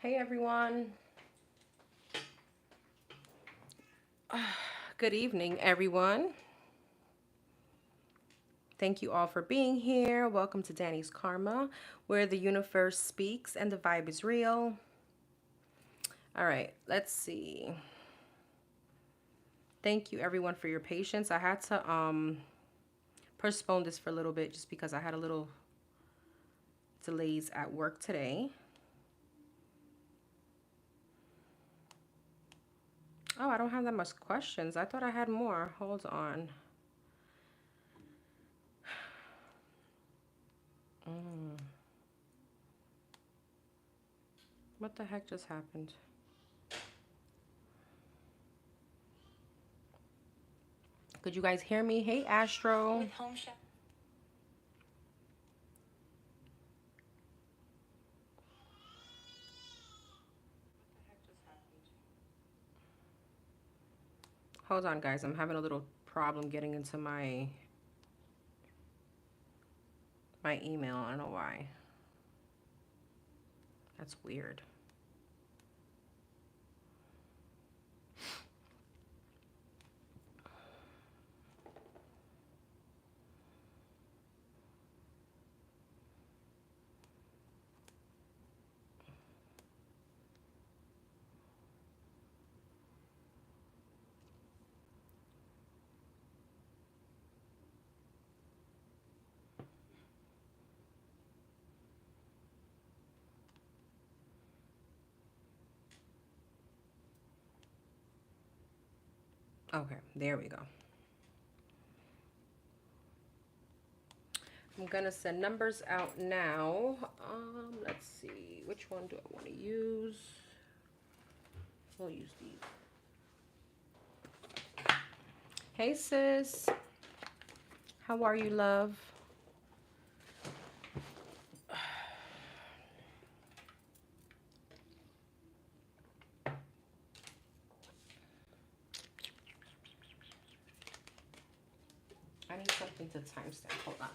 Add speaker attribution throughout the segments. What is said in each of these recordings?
Speaker 1: Hey everyone. Good evening, everyone. Thank you all for being here. Welcome to Danny's Karma, where the universe speaks and the vibe is real. All right, let's see. Thank you everyone for your patience. I had to postpone this for a little bit just because I had a little delays at work today. Oh, I don't have that much questions. I thought I had more. Hold on. What the heck just happened? Could you guys hear me? Hey, Astro.
Speaker 2: With Home Chef.
Speaker 1: Hold on, guys. I'm having a little problem getting into my email. I don't know why. That's weird. Okay, there we go. I'm gonna send numbers out now. Let's see, which one do I want to use? We'll use these. Hey sis, how are you, love? I need something to timestamp. Hold on.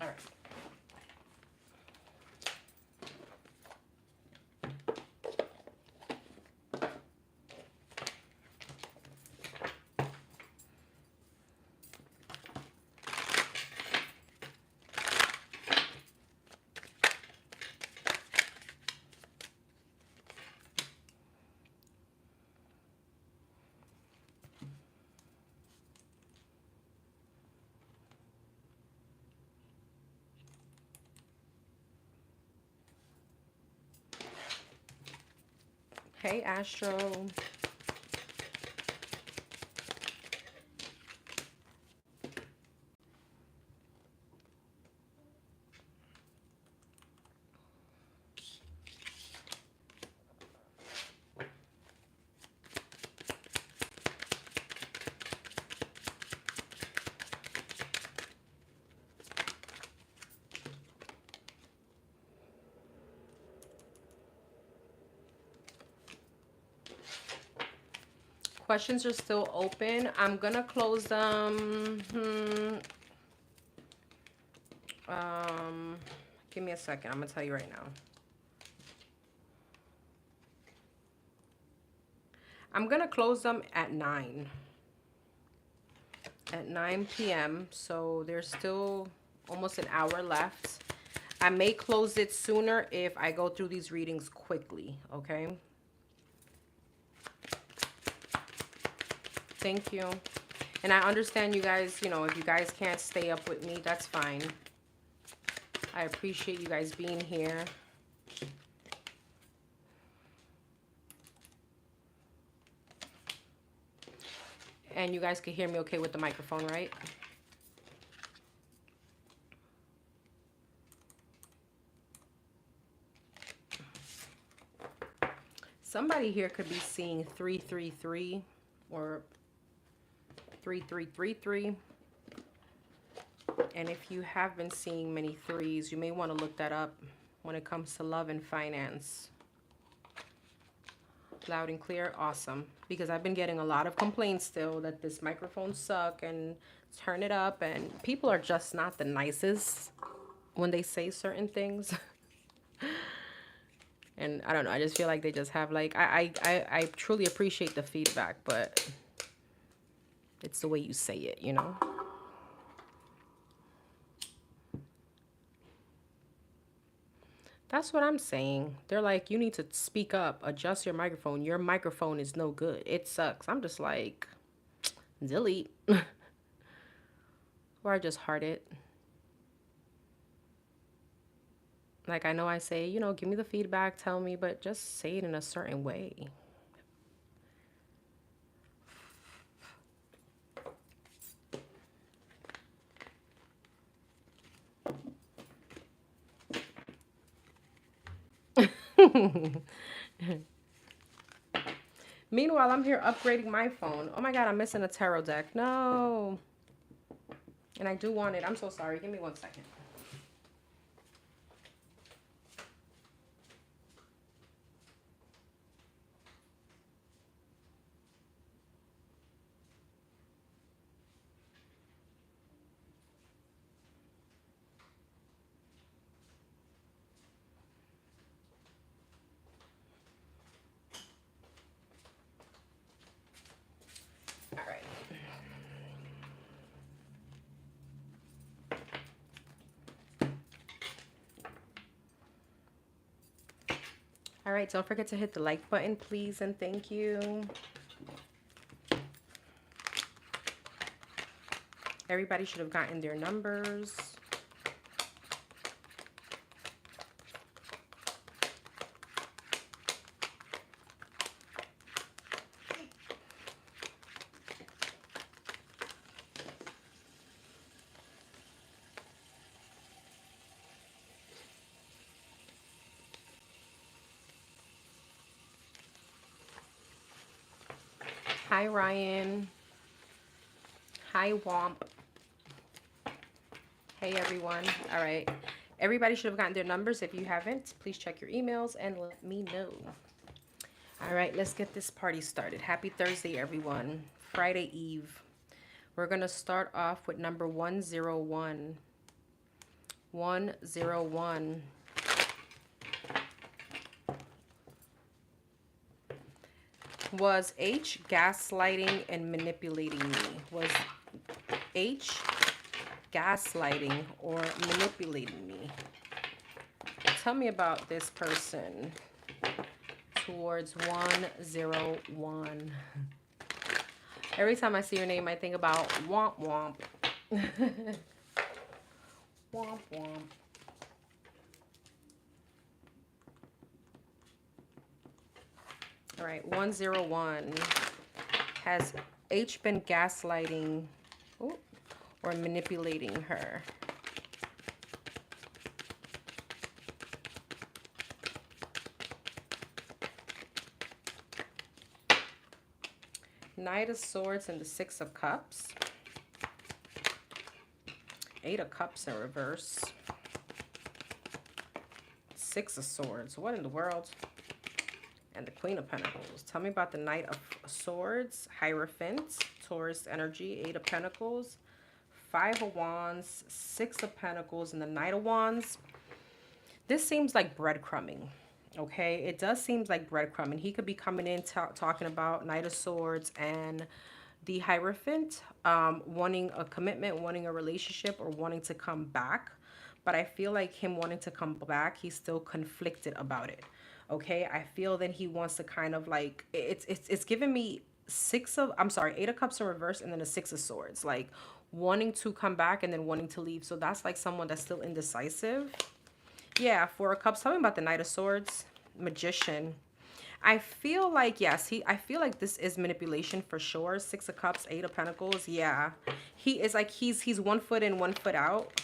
Speaker 1: All right. Hey Astro. Questions are still open. I'm gonna close them. Give me a second. I'm gonna tell you right now. I'm gonna close them at 9 p.m. So there's still almost an hour left. I may close it sooner if I go through these readings quickly. Okay. Thank you. And I understand you guys, you know, if you guys can't stay up with me, that's fine. I appreciate you guys being here. And you guys can hear me okay with the microphone, right? Somebody here could be seeing 333 or 3333. And if you have been seeing many threes, you may want to look that up when it comes to love and finance. Loud and clear, awesome. Because I've been getting a lot of complaints still that this microphone suck and turn it up, and people are just not the nicest when they say certain things. And I don't know, I just feel like they just have like, I truly appreciate the feedback, but it's the way you say it, you know? That's what I'm saying. They're like, you need to speak up, adjust your microphone. Your microphone is no good. It sucks. I'm just like, delete. Or I just heart it. Like, I know I say, you know, give me the feedback, tell me, but just say it in a certain way. Meanwhile, I'm here upgrading my phone. Oh my God, I'm missing a tarot deck. No. And I do want it. I'm so sorry. Give me 1 second. All right. All right, don't forget to hit the like button, please, and thank you. Everybody should have gotten their numbers. Hi, Ryan. Hi, Womp. Hey, everyone. All right. Everybody should have gotten their numbers. If you haven't, please check your emails and let me know. All right, let's get this party started. Happy Thursday, everyone. Friday Eve. We're going to start off with number 101. 101. Was H gaslighting and manipulating me? Was H gaslighting or manipulating me? Tell me about this person towards 101. Every time I see your name, I think about womp womp. Womp womp. All right, 101. Has H been gaslighting or manipulating her? Knight of Swords and the Six of Cups. Eight of Cups in reverse. Six of Swords. What in the world? And the Queen of Pentacles. Tell me about the Knight of Swords, Hierophant, Taurus energy, Eight of Pentacles, Five of Wands, Six of Pentacles, and the Knight of Wands. This seems like breadcrumbing, okay? It does seem like breadcrumbing. He could be coming in talking about Knight of Swords and the Hierophant, wanting a commitment, wanting a relationship, or wanting to come back. But I feel like him wanting to come back, he's still conflicted about it. Okay, I feel that he wants to kind of like, it's giving me Eight of Cups in reverse and then a Six of Swords, like wanting to come back and then wanting to leave. So that's like someone that's still indecisive. Yeah, Four of Cups. Tell me about the Knight of Swords, Magician. I feel like, yes, I feel like this is manipulation for sure. Six of Cups, Eight of Pentacles. Yeah, he is like, he's 1 foot in, 1 foot out.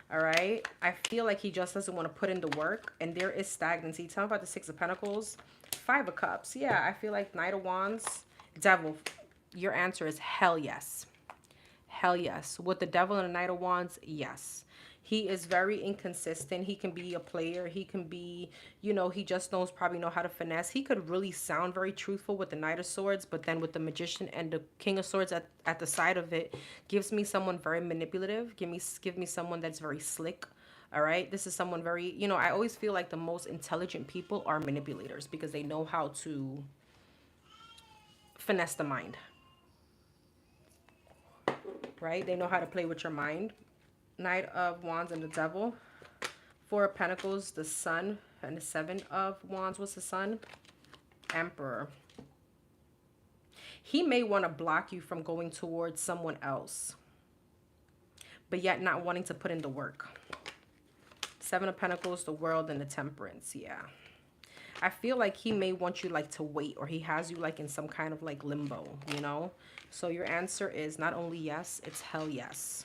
Speaker 1: All right. I feel like he just doesn't want to put in the work, and there is stagnancy. Tell me about the Six of Pentacles, Five of Cups. Yeah, I feel like Knight of Wands, Devil. Your answer is hell yes. Hell yes. With the devil and the Knight of Wands, yes. He is very inconsistent. He can be a player. He can be, you know, he just probably know how to finesse. He could really sound very truthful with the Knight of Swords, but then with the Magician and the King of Swords at the side of it, gives me someone very manipulative. Give me someone that's very slick. All right. This is someone very, you know, I always feel like the most intelligent people are manipulators because they know how to finesse the mind. Right? They know how to play with your mind. Knight of Wands and the Devil. Four of Pentacles, the Sun, and the Seven of Wands. What's the Sun? Emperor. He may want to block you from going towards someone else, but yet not wanting to put in the work. Seven of Pentacles, the World, and the Temperance. Yeah. I feel like he may want you like to wait, or he has you like in some kind of like limbo, you know? So your answer is not only yes, it's hell yes.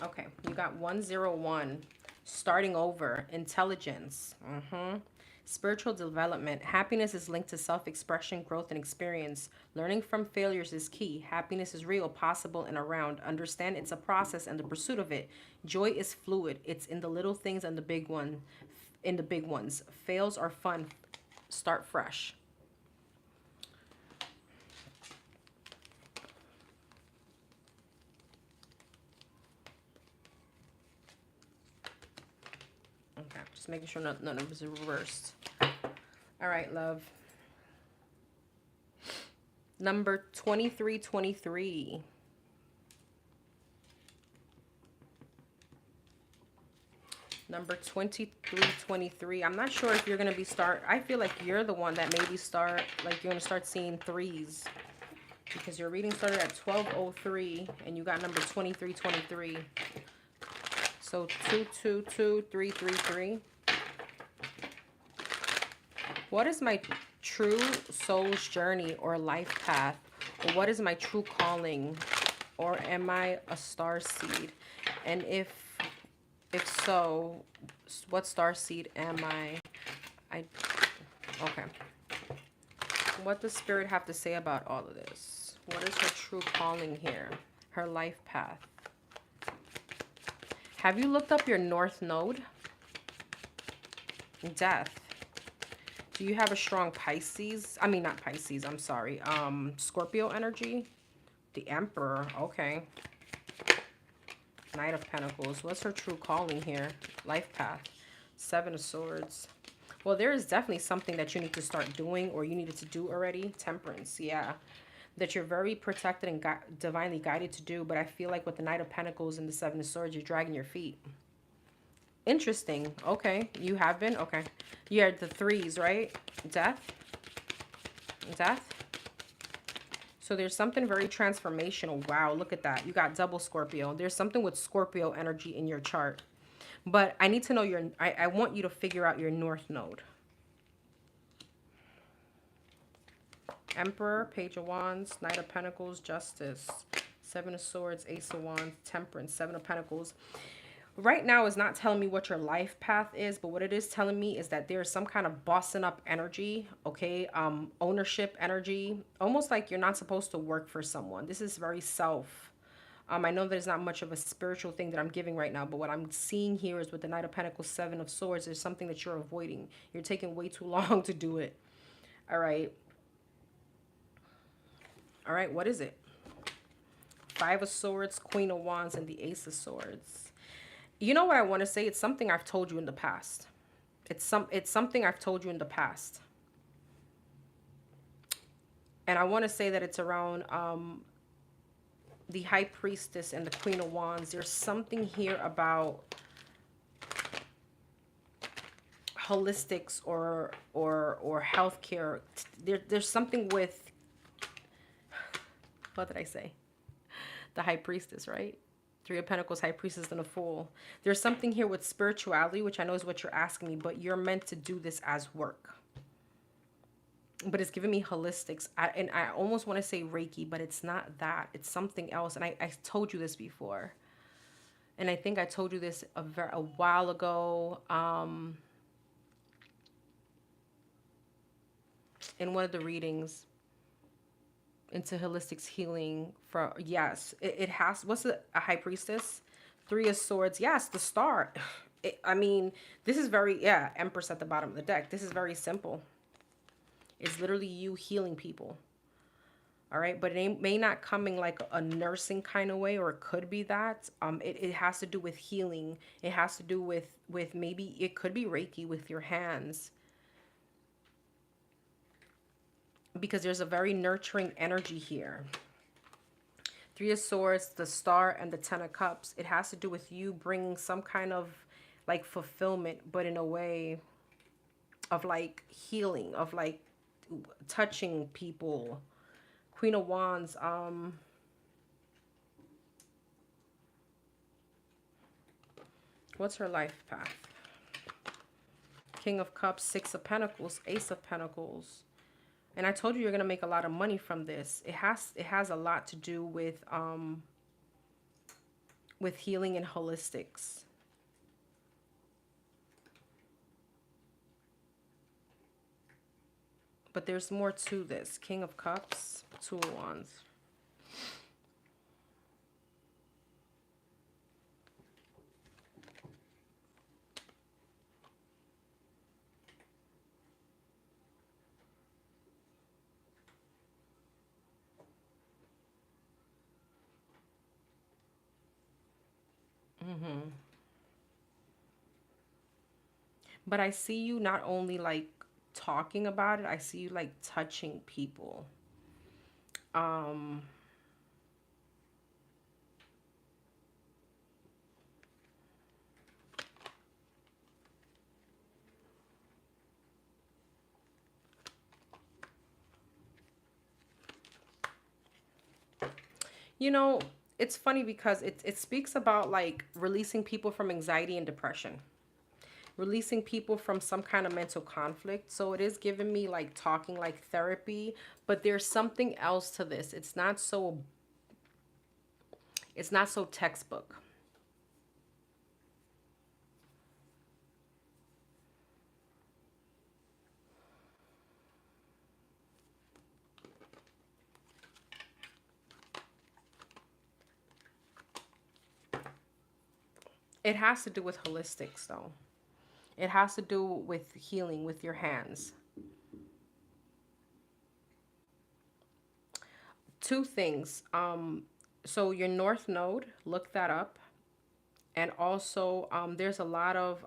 Speaker 1: Okay, you got 101. Starting over. Intelligence. Spiritual development. Happiness is linked to self-expression, growth, and experience. Learning from failures is key. Happiness is real, possible, and around. Understand it's a process and the pursuit of it. Joy is fluid. It's in the little things and the big ones. Fails are fun. Start fresh. Okay, just making sure none of this is reversed. All right, love. Number 2323. Number 2323. I'm not sure if you're going to be I feel like you're the one that maybe like you're going to start seeing threes. Because your reading started at 1203 and you got number 2323. So 222333. What is my true soul's journey or life path? Or what is my true calling? Or am I a star seed? And if so, what star seed am I? Okay. What does Spirit have to say about all of this? What is her true calling here? Her life path. Have you looked up your North Node? Death. Do you have a strong Pisces? I mean, not Pisces, I'm sorry. Scorpio energy? The Emperor, okay. Knight of Pentacles. What's her true calling here? Life path. Seven of Swords. Well, there is definitely something that you need to start doing or you needed to do already. Temperance, yeah. That you're very protected and divinely guided to do. But I feel like with the Knight of Pentacles and the Seven of Swords, you're dragging your feet. Interesting. Okay. You have been? Okay. You're the threes, right? Death. Death. So there's something very transformational. Wow, look at that. You got double Scorpio. There's something with Scorpio energy in your chart. But I need to know I want you to figure out your North Node. Emperor, Page of Wands, Knight of Pentacles, Justice, Seven of Swords, Ace of Wands, Temperance, Seven of Pentacles. Right now is not telling me what your life path is, but what it is telling me is that there's some kind of bossing up energy, okay? Ownership energy, almost like you're not supposed to work for someone. This is very self. I know there's not much of a spiritual thing that I'm giving right now, but what I'm seeing here is with the Knight of Pentacles, Seven of Swords, there's something that you're avoiding. You're taking way too long to do it. All right. All right, what is it? Five of Swords, Queen of Wands, and the Ace of Swords. You know what I want to say? It's something I've told you in the past. It's something I've told you in the past. And I want to say that it's around the High Priestess and the Queen of Wands. There's something here about holistics or healthcare. There's something with, what did I say? The High Priestess, right? Three of Pentacles, High Priestess, and a Fool. There's something here with spirituality, which I know is what you're asking me, but you're meant to do this as work. but it's giving me holistics. And I almost want to say Reiki, but it's not that. It's something else. And I told you this before. And I think I told you this a while ago in one of the readings into holistics healing. For yes, it has. What's a high priestess? Three of Swords. Yes, the star. I mean, this is very, yeah, Empress at the bottom of the deck. This is very simple. It's literally you healing people. All right, but it may not come in like a nursing kind of way, or it could be that. It has to do with healing. It has to do with maybe it could be Reiki with your hands, because there's a very nurturing energy here. Three of Swords, the Star, and the Ten of Cups. It has to do with you bringing some kind of like fulfillment, but in a way of like healing, of like touching people. Queen of Wands, what's her life path? King of Cups, Six of Pentacles, Ace of Pentacles. And I told you you're going to make a lot of money from this. It has a lot to do with healing and holistics. But there's more to this. King of Cups, Two of Wands. But I see you not only like talking about it, I see you like touching people. Um, you know, it's funny because it speaks about like releasing people from anxiety and depression, releasing people from some kind of mental conflict. So it is giving me like talking like therapy, but there's something else to this. It's not so textbook. It has to do with holistics though. It has to do with healing with your hands. Two things. So your North Node, look that up. And also, there's a lot of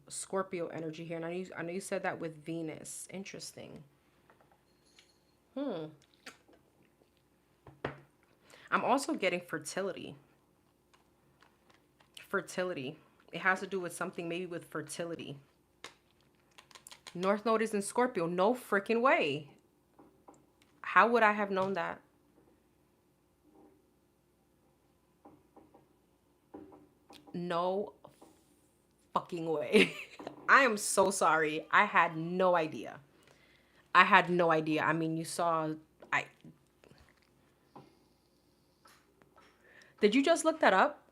Speaker 1: Scorpio energy here. And I know you said that with Venus. Interesting. Hmm. I'm also getting fertility. Fertility. It has to do with something maybe with fertility. North Node is in Scorpio. No freaking way. How would I have known that? No fucking way. I am so sorry. I had no idea. I had no idea. I mean, you saw. I Did you just look that up?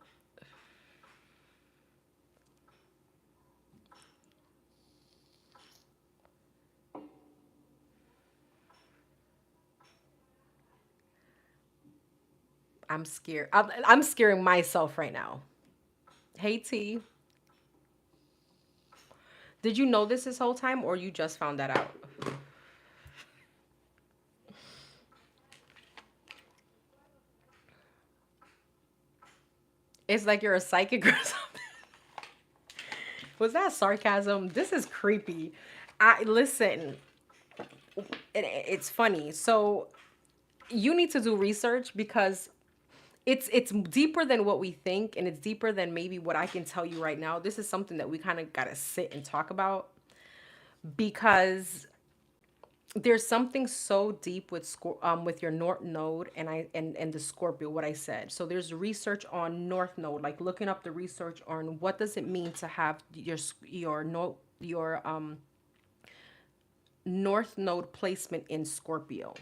Speaker 1: I'm scared. I'm scaring myself right now. Hey T, did you know this whole time, or you just found that out? It's like you're a psychic or something. Was that sarcasm? This is creepy. I listen. It's funny. So you need to do research, because it's deeper than what we think, and it's deeper than maybe what I can tell you right now. This is something that we kind of got to sit and talk about, because there's something so deep with your North Node and the Scorpio, what I said. So there's research on North Node, like looking up the research on what does it mean to have your no your North Node placement in Scorpio.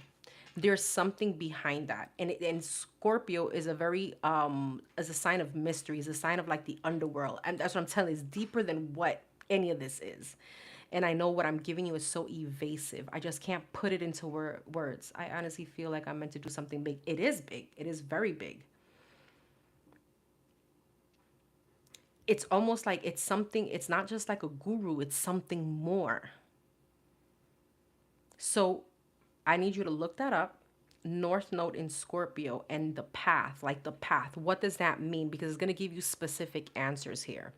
Speaker 1: There's something behind that, and Scorpio is a very as a sign of mystery, is a sign of like the underworld, and that's what I'm telling you, it's deeper than what any of this is. And I know what I'm giving you is so evasive, I just can't put it into words. I honestly feel like I'm meant to do something big. It is big, it is very big. It's almost like it's something, it's not just like a guru, it's something more. So I need you to look that up. North Node in Scorpio and the path, like the path. What does that mean? Because it's going to give you specific answers here.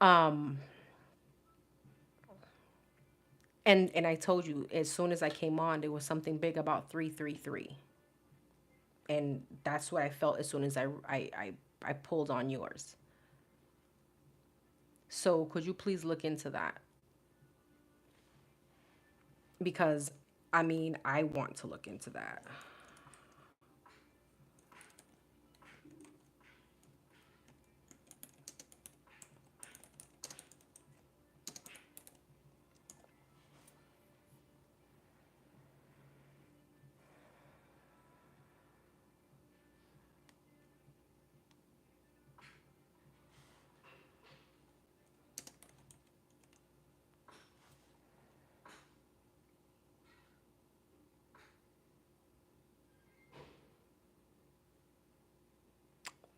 Speaker 1: And I told you as soon as I came on, there was something big about 333. And that's what I felt as soon as I pulled on yours. So could you please look into that? Because I mean, I want to look into that.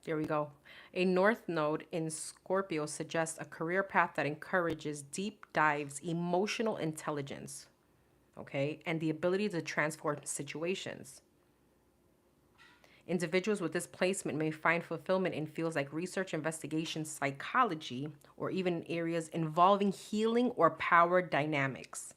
Speaker 1: There we go. A North Node in Scorpio suggests a career path that encourages deep dives, emotional intelligence, okay, and the ability to transform situations. Individuals with this placement may find fulfillment in fields like research, investigation, psychology, or even in areas involving healing or power dynamics.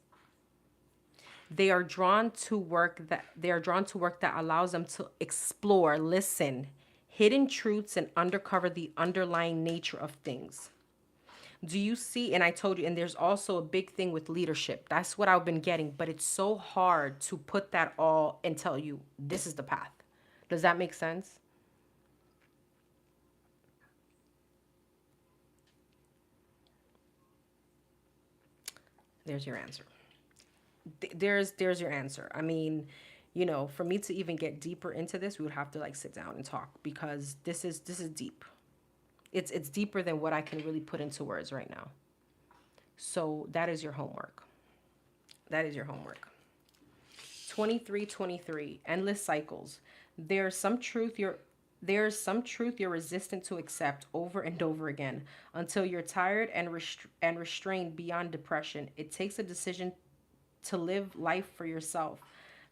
Speaker 1: They are drawn to work that allows them to explore, listen, hidden truths and uncover the underlying nature of things. Do you see? And I told you, and there's also a big thing with leadership. That's what I've been getting, but it's so hard to put that all and tell you this is the path. Does that make sense? There's your answer. There's your answer. I mean, for me to even get deeper into this, we would have to like sit down and talk because this is deep. It's deeper than what I can really put into words right now. So that is your homework. That is your homework. 2323, endless cycles. There's some truth you're resistant to accept over and over again until you're tired and restrained beyond depression. It takes a decision to live life for yourself.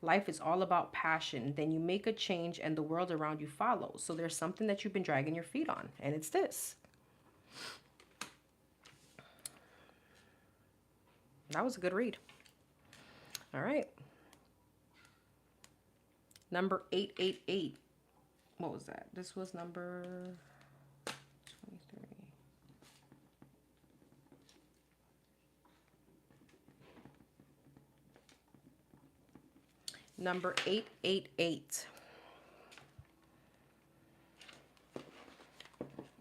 Speaker 1: Life is all about passion. Then you make a change and the world around you follows. So there's something that you've been dragging your feet on, and it's this. That was a good read. All right. Number 888. What was that? This was number 23. Number 888.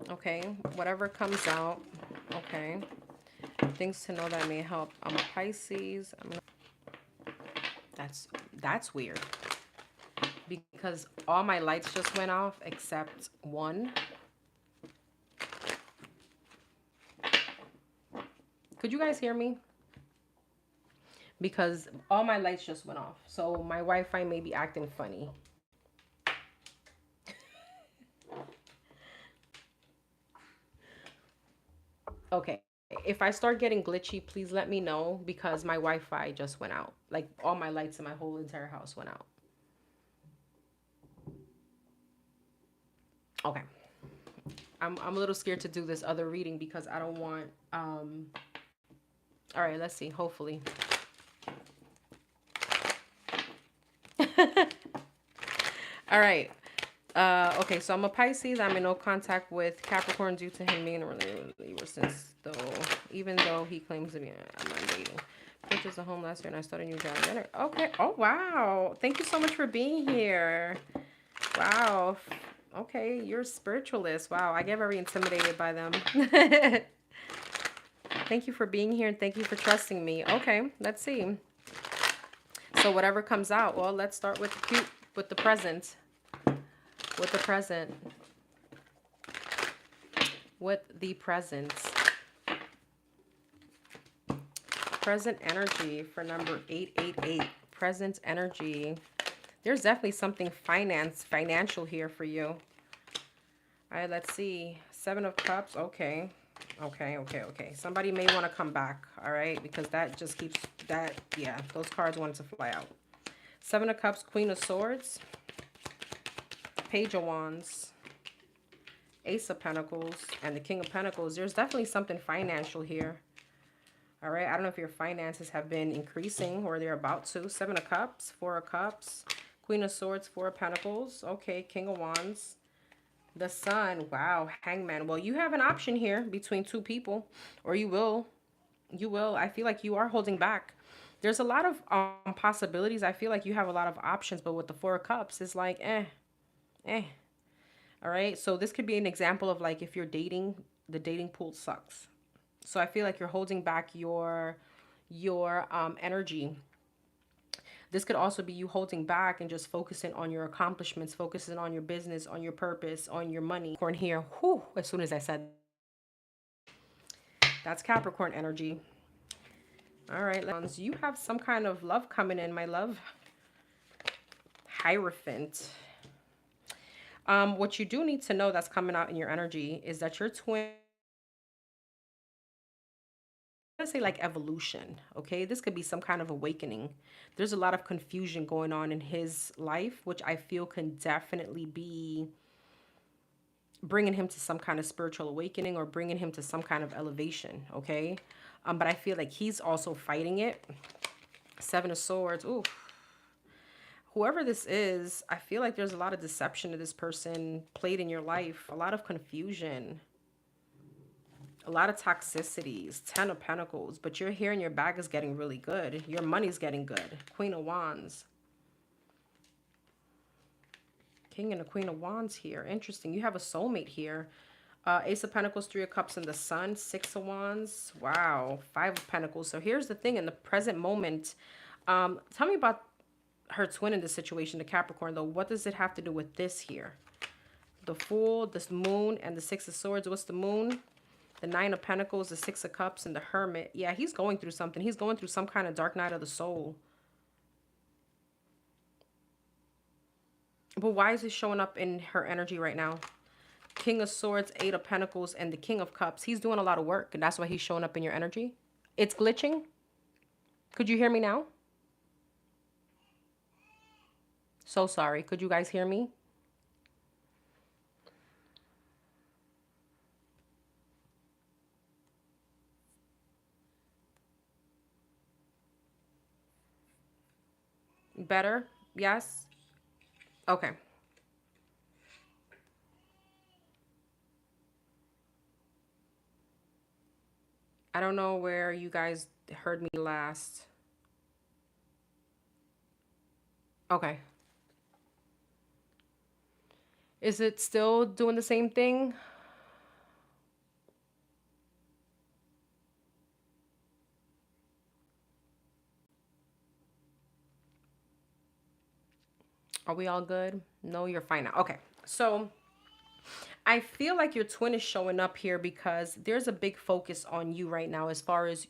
Speaker 1: Okay, whatever comes out. Okay. Things to know that may help. I'm a Pisces. That's weird. Because all my lights just went off except one. Could you guys hear me? Because all my lights just went off. So my Wi-Fi may be acting funny. Okay. If I start getting glitchy, please let me know because my Wi-Fi just went out. Like all my lights in my whole entire house went out. Okay. I'm a little scared to do this other reading because I don't want all right, let's see. Hopefully. All right. Okay, so I'm a Pisces. I'm in no contact with Capricorn due to him being a reliever since even though he claims to be I'm not dating. Purchased a home last year and I started a new job. Okay. Oh wow. Thank you so much for being here. Wow. Okay, you're a spiritualist. Wow, I get very intimidated by them. Thank you for being here and thank you for trusting me. Okay, let's see. So whatever comes out, well, let's start with the cute, with the present. With the present. With the present. Present energy for number 888. Present energy. There's definitely something financial here for you. All right, let's see. 7 of Cups. Okay. Okay. Somebody may want to come back, all right? Because that just keeps that, yeah, those cards wanted to fly out. 7 of Cups, Queen of Swords, Page of Wands, Ace of Pentacles, and the King of Pentacles. There's definitely something financial here. All right, I don't know if your finances have been increasing or they're about to. 7 of Cups, 4 of Cups, Queen of Swords, 4 of Pentacles. Okay, King of Wands, the Sun. Wow, Hangman. Well, you have an option here between 2 people, or you will. You will. I feel like you are holding back. There's a lot of possibilities. I feel like you have a lot of options, but with the 4 of Cups, it's like, eh. All right, so this could be an example of like if you're dating, the dating pool sucks. So I feel like you're holding back your energy. This could also be you holding back and just focusing on your accomplishments, focusing on your business, on your purpose, on your money. Capricorn here, whew, as soon as I said, that's Capricorn energy. All right, you have some kind of love coming in, my love. Hierophant. What you do need to know that's coming out in your energy is that your twin, I say like evolution, okay? This could be some kind of awakening. There's a lot of confusion going on in his life, which I feel can definitely be bringing him to some kind of spiritual awakening or bringing him to some kind of elevation, okay? But I feel like he's also fighting it. 7 of Swords, ooh. Whoever this is, I feel like there's a lot of deception to this person played in your life, a lot of confusion. A lot of toxicities, 10 of Pentacles, but you're here and your bag is getting really good. Your money's getting good. Queen of Wands. King and the Queen of Wands here. Interesting. You have a soulmate here. Ace of Pentacles, 3 of Cups, and the Sun. 6 of Wands. Wow. 5 of Pentacles. So here's the thing. In the present moment, tell me about her twin in this situation, the Capricorn, though. What does it have to do with this here? The Fool, the Moon, and the 6 of Swords. What's the Moon? The 9 of Pentacles, the 6 of Cups, and the Hermit. Yeah, he's going through something. He's going through some kind of dark night of the soul. But why is it showing up in her energy right now? King of Swords, 8 of Pentacles, and the King of Cups. He's doing a lot of work, and that's why he's showing up in your energy. It's glitching. Could you hear me now? So sorry. Could you guys hear me? Better? Yes? Okay. I don't know where you guys heard me last. Okay. Is it still doing the same thing? Are we all good? No, you're fine now. Okay. So I feel like your twin is showing up here because there's a big focus on you right now as far as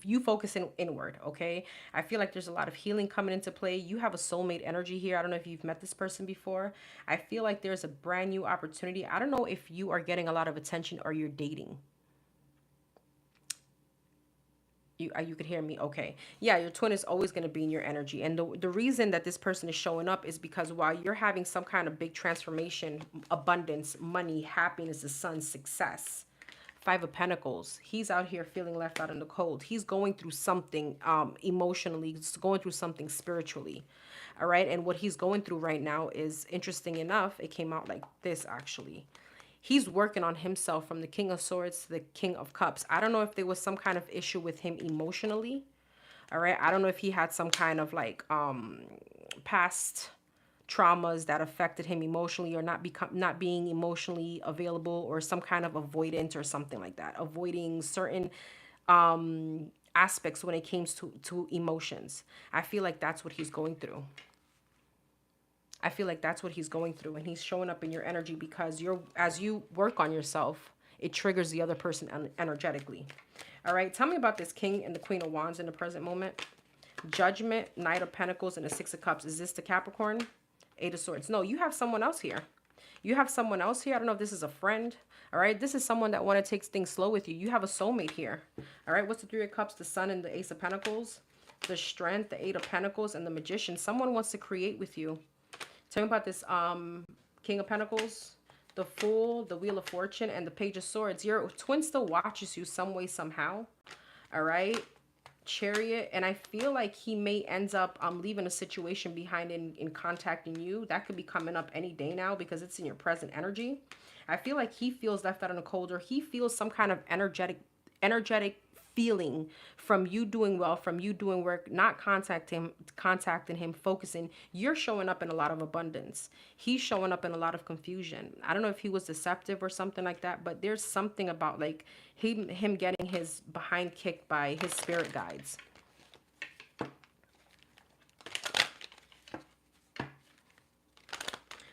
Speaker 1: you focusing inward, okay? I feel like there's a lot of healing coming into play. You have a soulmate energy here. I don't know if you've met this person before. I feel like there's a brand new opportunity. I don't know if you are getting a lot of attention or you're dating. You could hear me. Okay. Yeah, your twin is always going to be in your energy. And the reason that this person is showing up is because while you're having some kind of big transformation, abundance, money, happiness, the sun, success, 5 of Pentacles, he's out here feeling left out in the cold. He's going through something emotionally, he's going through something spiritually. All right. And what he's going through right now is interesting enough. It came out like this, actually. He's working on himself from the King of Swords to the King of Cups. I don't know if there was some kind of issue with him emotionally. All right. I don't know if he had some kind of like past traumas that affected him emotionally or not being emotionally available or some kind of avoidance or something like that. Avoiding certain aspects when it comes to emotions. I feel like that's what he's going through. I feel like that's what he's going through, and he's showing up in your energy because as you work on yourself, it triggers the other person energetically. All right, tell me about this King and the Queen of Wands in the present moment. Judgment, Knight of Pentacles, and the Six of Cups. Is this the Capricorn? Eight of Swords. No, you have someone else here. You have someone else here. I don't know if this is a friend. All right, this is someone that want to take things slow with you. You have a soulmate here. All right, what's the Three of Cups? The Sun and the Ace of Pentacles. The Strength, the Eight of Pentacles, and the Magician. Someone wants to create with you. Tell me about this King of Pentacles, the Fool, the Wheel of Fortune, and the Page of Swords. Your twin still watches you some way, somehow. All right. Chariot. And I feel like he may end up leaving a situation behind in contacting you. That could be coming up any day now because it's in your present energy. I feel like he feels left out in the cold, or he feels some kind of energetic feeling from you doing well, from you doing work, not contacting him, focusing. You're showing up in a lot of abundance. He's showing up in a lot of confusion. I don't know if he was deceptive or something like that, but there's something about like him getting his behind kicked by his spirit guides.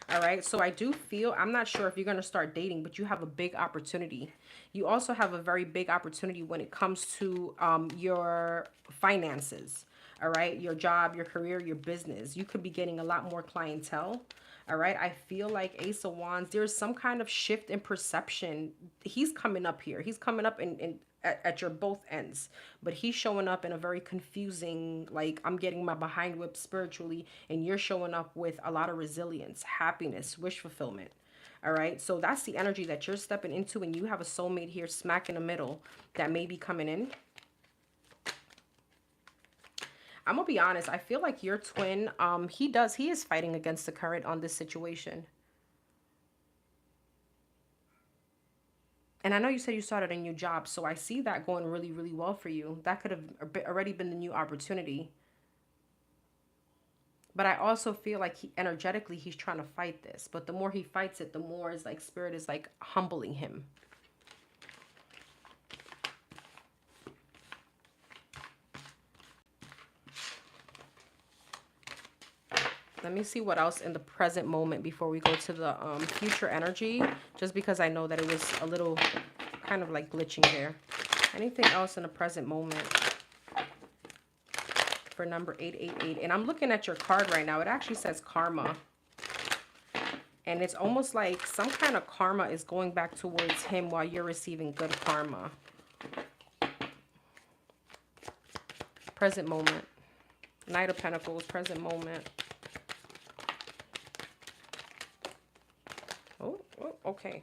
Speaker 1: All right, so I do feel, I'm not sure if you're going to start dating, but you have a big opportunity. You also have a very big opportunity when it comes to your finances. All right, your job, your career, your business. You could be getting a lot more clientele. All right, I feel like Ace of Wands, there's some kind of shift in perception. He's coming up here. He's coming up at your both ends, but he's showing up in a very confusing, like, I'm getting my behind whipped spiritually, and you're showing up with a lot of resilience, happiness, wish fulfillment. All right, so that's the energy that you're stepping into, and you have a soulmate here smack in the middle that may be coming in. I'm gonna be honest, I feel like your twin, he is fighting against the current on this situation. And I know you said you started a new job, so I see that going really, really well for you. That could have already been the new opportunity. But I also feel like energetically, he's trying to fight this. But the more he fights it, the more is like spirit is like humbling him. Let me see what else in the present moment before we go to the future energy. Just because I know that it was a little kind of like glitching there. Anything else in the present moment for number 888? And I'm looking at your card right now. It actually says karma. And it's almost like some kind of karma is going back towards him while you're receiving good karma. Present moment. Knight of Pentacles, present moment. Oh, okay.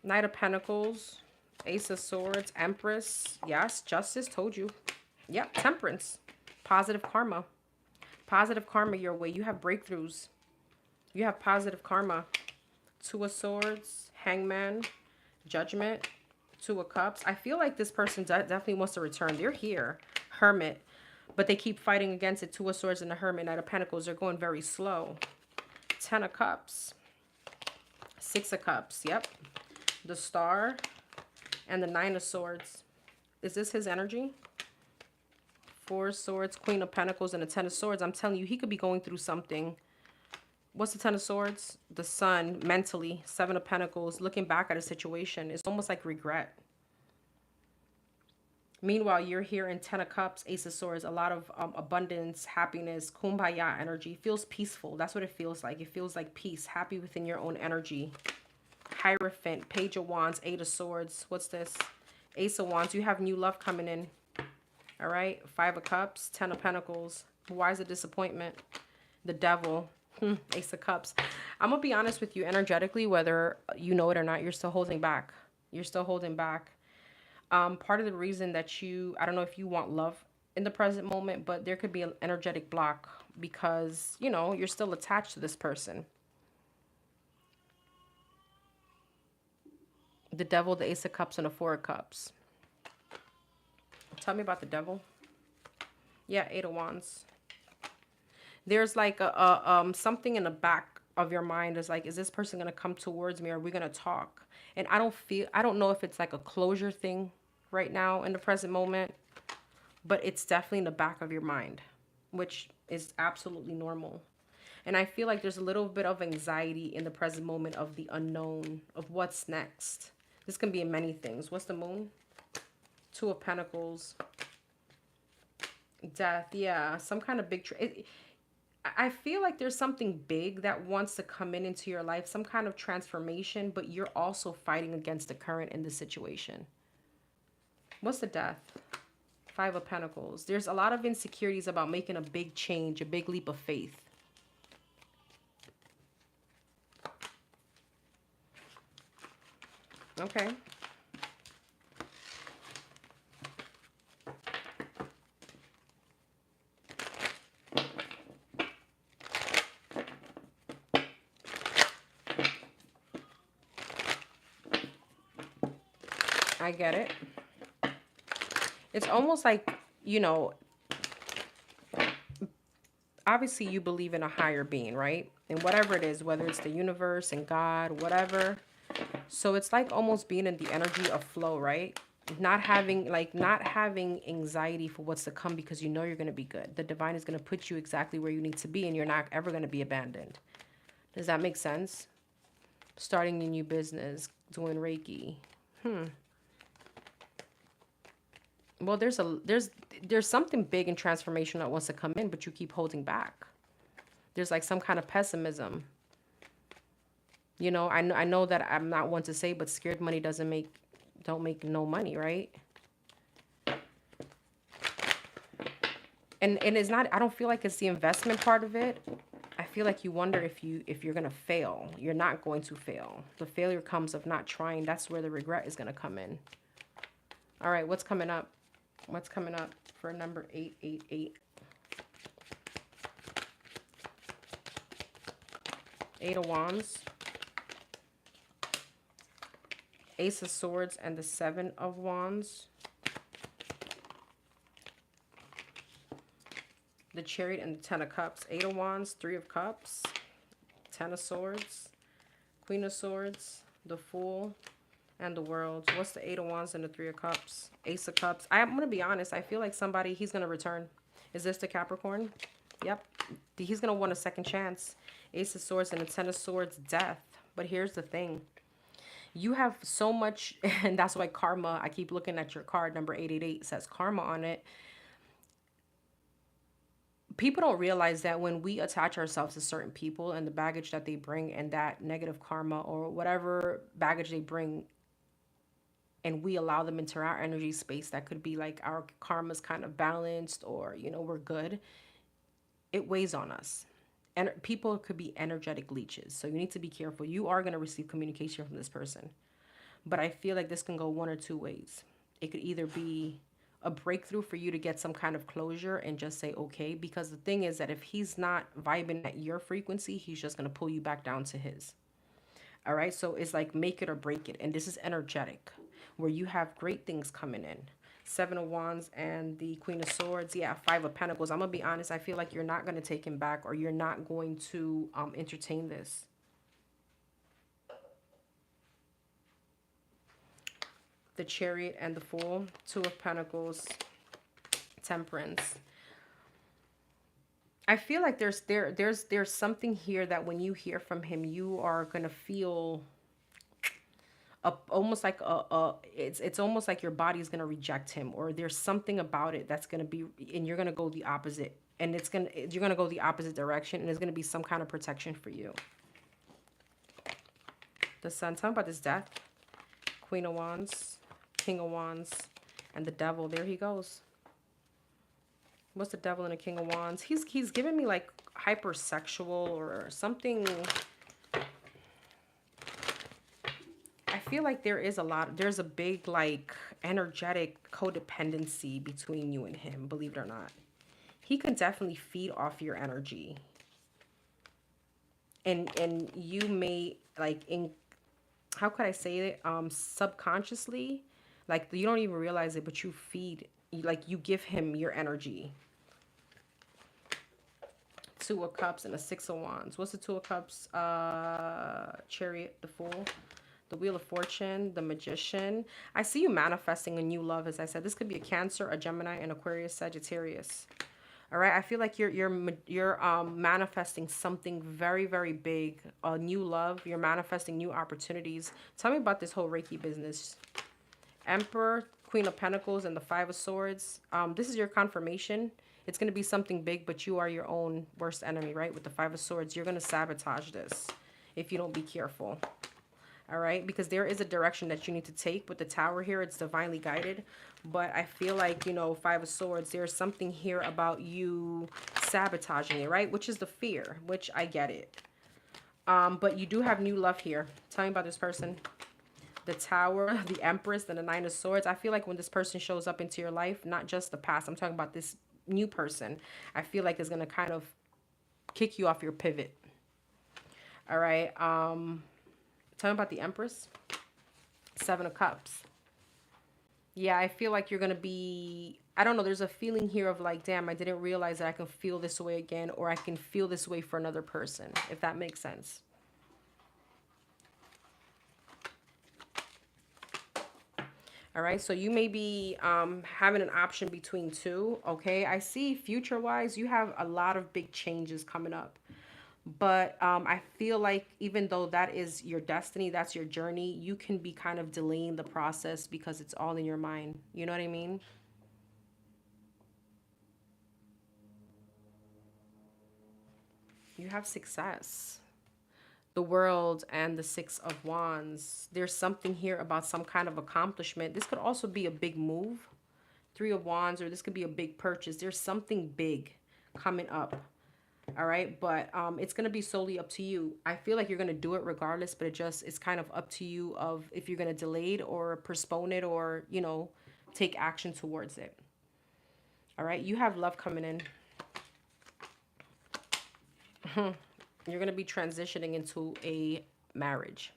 Speaker 1: Knight of Pentacles, Ace of Swords, Empress. Yes, Justice, told you. Yep, Temperance. Positive karma. Positive karma your way. You have breakthroughs. You have positive karma. Two of Swords, Hangman, Judgment, Two of Cups. I feel like this person definitely wants to return. They're here. Hermit. But they keep fighting against it. Two of Swords and the Hermit. Knight of Pentacles. They're going very slow. Ten of Cups. Six of Cups. Yep. The Star. And the Nine of Swords. Is this his energy? Four of Swords, Queen of Pentacles, and the Ten of Swords. I'm telling you, he could be going through something. What's the Ten of Swords? The Sun, mentally. Seven of Pentacles, looking back at a situation. It's almost like regret. Meanwhile, you're here in Ten of Cups, Ace of Swords, a lot of abundance, happiness, kumbaya energy. Feels peaceful. That's what it feels like. It feels like peace, happy within your own energy. Hierophant, Page of Wands, Eight of Swords. What's this? Ace of Wands. You have new love coming in. All right. Five of Cups, Ten of Pentacles. Why is it disappointment? The Devil. Ace of Cups. I'm going to be honest with you, energetically, whether you know it or not, you're still holding back. You're still holding back. Part of the reason that I don't know if you want love in the present moment, but there could be an energetic block because, you know, you're still attached to this person. The Devil, the Ace of Cups, and the Four of Cups. Tell me about the Devil. Yeah, Eight of Wands. There's like something in the back of your mind is like, is this person going to come towards me? Or are we going to talk? And I don't know if it's like a closure thing right now in the present moment, but it's definitely in the back of your mind, which is absolutely normal. And I feel like there's a little bit of anxiety in the present moment of the unknown, of what's next. This can be in many things. What's the moon? Two of Pentacles. Death. Yeah, some kind of big... I feel like there's something big that wants to come into your life, some kind of transformation, but you're also fighting against the current in the situation. What's the death? Five of Pentacles. There's a lot of insecurities about making a big change, a big leap of faith. Okay. I get it. It's almost like, you know, obviously you believe in a higher being, right? And whatever it is, whether it's the universe and God, whatever. So it's like almost being in the energy of flow, right? Not having anxiety for what's to come, because you know you're going to be good. The divine is going to put you exactly where you need to be, and you're not ever going to be abandoned. Does that make sense? Starting a new business, doing Reiki. Well, there's something big and transformational that wants to come in, but you keep holding back. There's like some kind of pessimism. You know, I know that I'm not one to say, but scared money don't make no money, right? And it's not, I don't feel like it's the investment part of it. I feel like you wonder if you're gonna fail. You're not going to fail. The failure comes of not trying. That's where the regret is gonna come in. All right, what's coming up? What's coming up for number 888? Eight of Wands, Ace of Swords, and the Seven of Wands. The Chariot and the Ten of Cups. Eight of Wands, Three of Cups, Ten of Swords, Queen of Swords, the Fool, and the World. What's the Eight of Wands and the Three of Cups? Ace of Cups. I'm going to be honest. I feel like he's going to return. Is this the Capricorn? Yep. He's going to want a second chance. Ace of Swords and the Ten of Swords, death. But here's the thing. You have so much, and that's why karma, I keep looking at your card, number 888, says karma on it. People don't realize that when we attach ourselves to certain people and the baggage that they bring and that negative karma or whatever baggage they bring, and we allow them into our energy space that could be like our karma's kind of balanced, or, you know, we're good, it weighs on us. And people could be energetic leeches. So you need to be careful. You are going to receive communication from this person. But I feel like this can go one or two ways. It could either be a breakthrough for you to get some kind of closure and just say, okay, because the thing is that if he's not vibing at your frequency, he's just going to pull you back down to his. All right. So it's like make it or break it. And this is energetic, where you have great things coming in. Seven of Wands and the Queen of Swords. Yeah, Five of Pentacles. I'm going to be honest. I feel like you're not going to take him back, or you're not going to entertain this. The Chariot and the Fool. Two of Pentacles. Temperance. I feel like there's something here that when you hear from him, you are going to feel almost like it's almost like your body is going to reject him, or there's something about it that's going to be, and you're going to go the opposite, and you're going to go the opposite direction, and there's going to be some kind of protection for you. The Sun. Tell me about this death. Queen of Wands, King of Wands, and the Devil. There he goes. What's the Devil and the King of Wands? He's giving me like hypersexual or something. I feel like there's a big like energetic codependency between you and him, believe it or not. He can definitely feed off your energy. And you may like, how could I say it? Subconsciously, like you don't even realize it, but you give him your energy. Two of Cups and a Six of Wands. What's the Two of Cups? Chariot, the Fool, the Wheel of Fortune, the Magician. I see you manifesting a new love, as I said. This could be a Cancer, a Gemini, an Aquarius, Sagittarius. All right, I feel like you're manifesting something very, very big, a new love. You're manifesting new opportunities. Tell me about this whole Reiki business. Emperor, Queen of Pentacles, and the Five of Swords. This is your confirmation. It's going to be something big, but you are your own worst enemy, right? With the Five of Swords, you're going to sabotage this if you don't be careful. All right, because there is a direction that you need to take. With the Tower here, it's divinely guided. But I feel like, you know, Five of Swords, there's something here about you sabotaging it, right? Which is the fear, which I get it. But you do have new love here. Tell me about this person. The Tower, the Empress, and the Nine of Swords. I feel like when this person shows up into your life, not just the past, I'm talking about this new person, I feel like is going to kind of kick you off your pivot. All right. Tell me about the Empress. Seven of Cups. Yeah, I feel like you're going to be, I don't know, there's a feeling here of like, damn, I didn't realize that I can feel this way again, or I can feel this way for another person, if that makes sense. All right, so you may be having an option between two, okay? I see future-wise, you have a lot of big changes coming up. But I feel like even though that is your destiny, that's your journey, you can be kind of delaying the process because it's all in your mind. You know what I mean? You have success. The World and the Six of Wands. There's something here about some kind of accomplishment. This could also be a big move. Three of Wands, or this could be a big purchase. There's something big coming up. All right, but it's going to be solely up to you. I feel like you're going to do it regardless, but it's kind of up to you of if you're going to delay it or postpone it, or, you know, take action towards it. All right, you have love coming in. You're going to be transitioning into a marriage.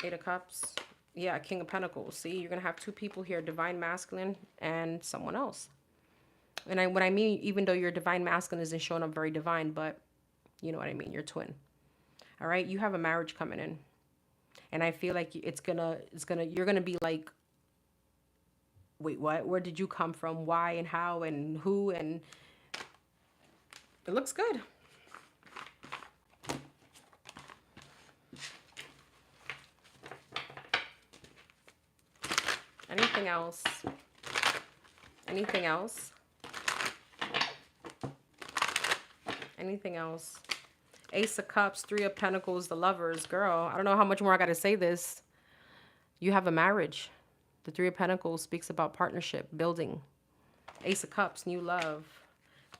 Speaker 1: Eight of Cups. Yeah, King of Pentacles. See, you're going to have two people here, divine masculine and someone else. And what I mean, even though your divine masculine isn't showing up very divine, but you know what I mean, your twin. All right, you have a marriage coming in. And I feel like you're gonna be like, wait, what? Where did you come from? Why and how and who? And it looks good. Anything else? Anything else? Anything else? Ace of Cups, Three of Pentacles, the Lovers. Girl, I don't know how much more I got to say this. You have a marriage. The Three of Pentacles speaks about partnership, building. Ace of Cups, new love.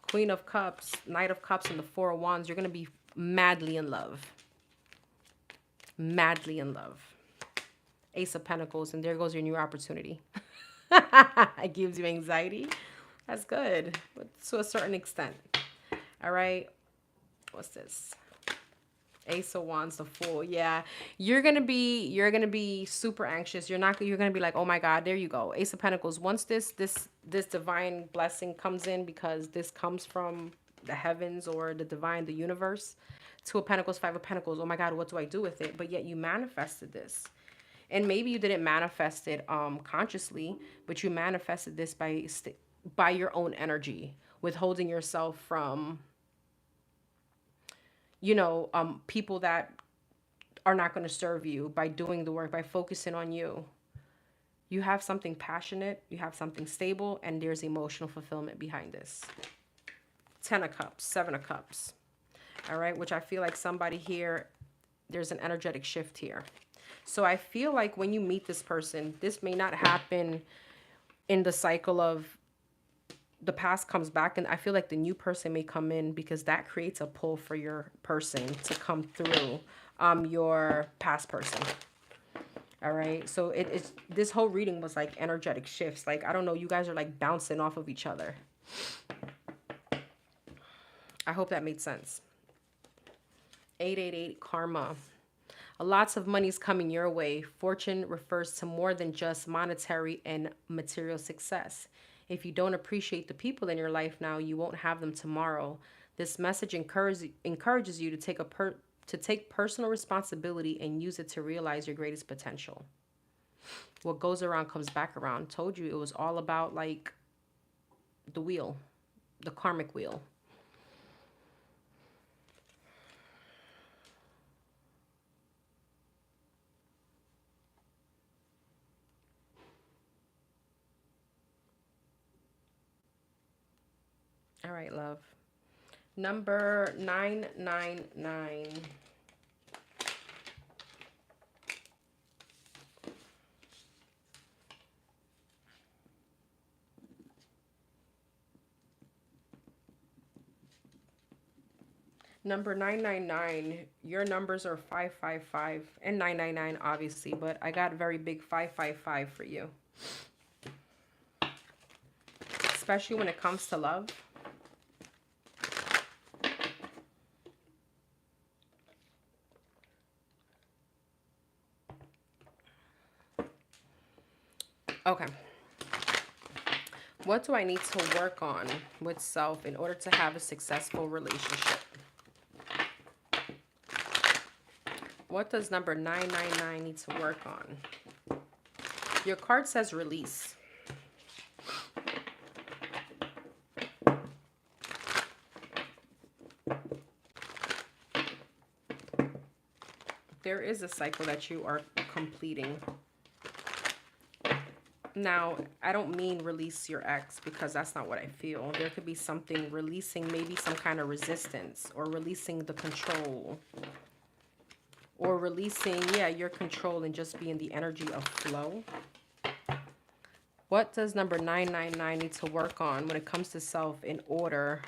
Speaker 1: Queen of Cups, Knight of Cups, and the Four of Wands. You're going to be madly in love. Madly in love. Ace of Pentacles, and there goes your new opportunity. It gives you anxiety. That's good, but to a certain extent. All right. What's this? Ace of Wands, the Fool. Yeah, you're gonna be super anxious. You're gonna be like, oh my God, there you go. Ace of Pentacles. Once this divine blessing comes in, because this comes from the heavens or the divine, the universe. Two of Pentacles, Five of Pentacles. Oh my God, what do I do with it? But yet you manifested this. And maybe you didn't manifest it consciously, but you manifested this by your own energy, withholding yourself from, you know, people that are not going to serve you, by doing the work, by focusing on you. You have something passionate, you have something stable, and there's emotional fulfillment behind this. Ten of Cups, Seven of Cups. All right, which I feel like somebody here, there's an energetic shift here. So I feel like when you meet this person, this may not happen in the cycle of the past comes back, and I feel like the new person may come in because that creates a pull for your person to come through your past person. All right, so it's this whole reading was like energetic shifts. Like, I don't know, you guys are like bouncing off of each other. I hope that made sense. 888 Karma. Lots of money's coming your way. Fortune refers to more than just monetary and material success. If you don't appreciate the people in your life now, you won't have them tomorrow. This message encourages you to take personal responsibility and use it to realize your greatest potential. What goes around comes back around. Told you it was all about like the wheel, the karmic wheel. All right, love. Number 999. Number 999, your numbers are 555 and 999 obviously, but I got very big 555 for you. Especially when it comes to love. Okay. What do I need to work on with self in order to have a successful relationship? What does number 999 need to work on? Your card says release. There is a cycle that you are completing. Now, I don't mean release your ex because that's not what I feel. There could be something releasing, maybe some kind of resistance, or releasing the control, or releasing, yeah, your control and just being the energy of flow. What does number 999 need to work on when it comes to self in order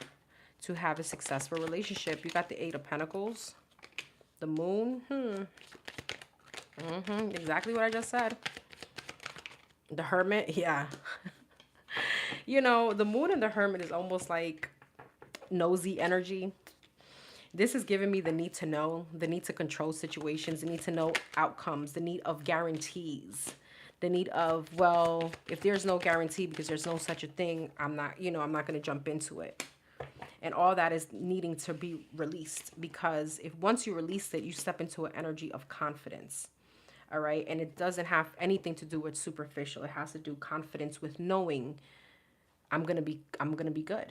Speaker 1: to have a successful relationship? You got the 8 of Pentacles, the Moon. Exactly what I just said. The Hermit, yeah. You know, the Moon and the Hermit is almost like nosy energy. This is giving me the need to know, the need to control situations, the need to know outcomes, the need of guarantees, the need of, well, if there's no guarantee because there's no such a thing, I'm not going to jump into it. And all that is needing to be released, because if once you release it, you step into an energy of confidence. All right. And it doesn't have anything to do with superficial. It has to do confidence with knowing I'm going to be good.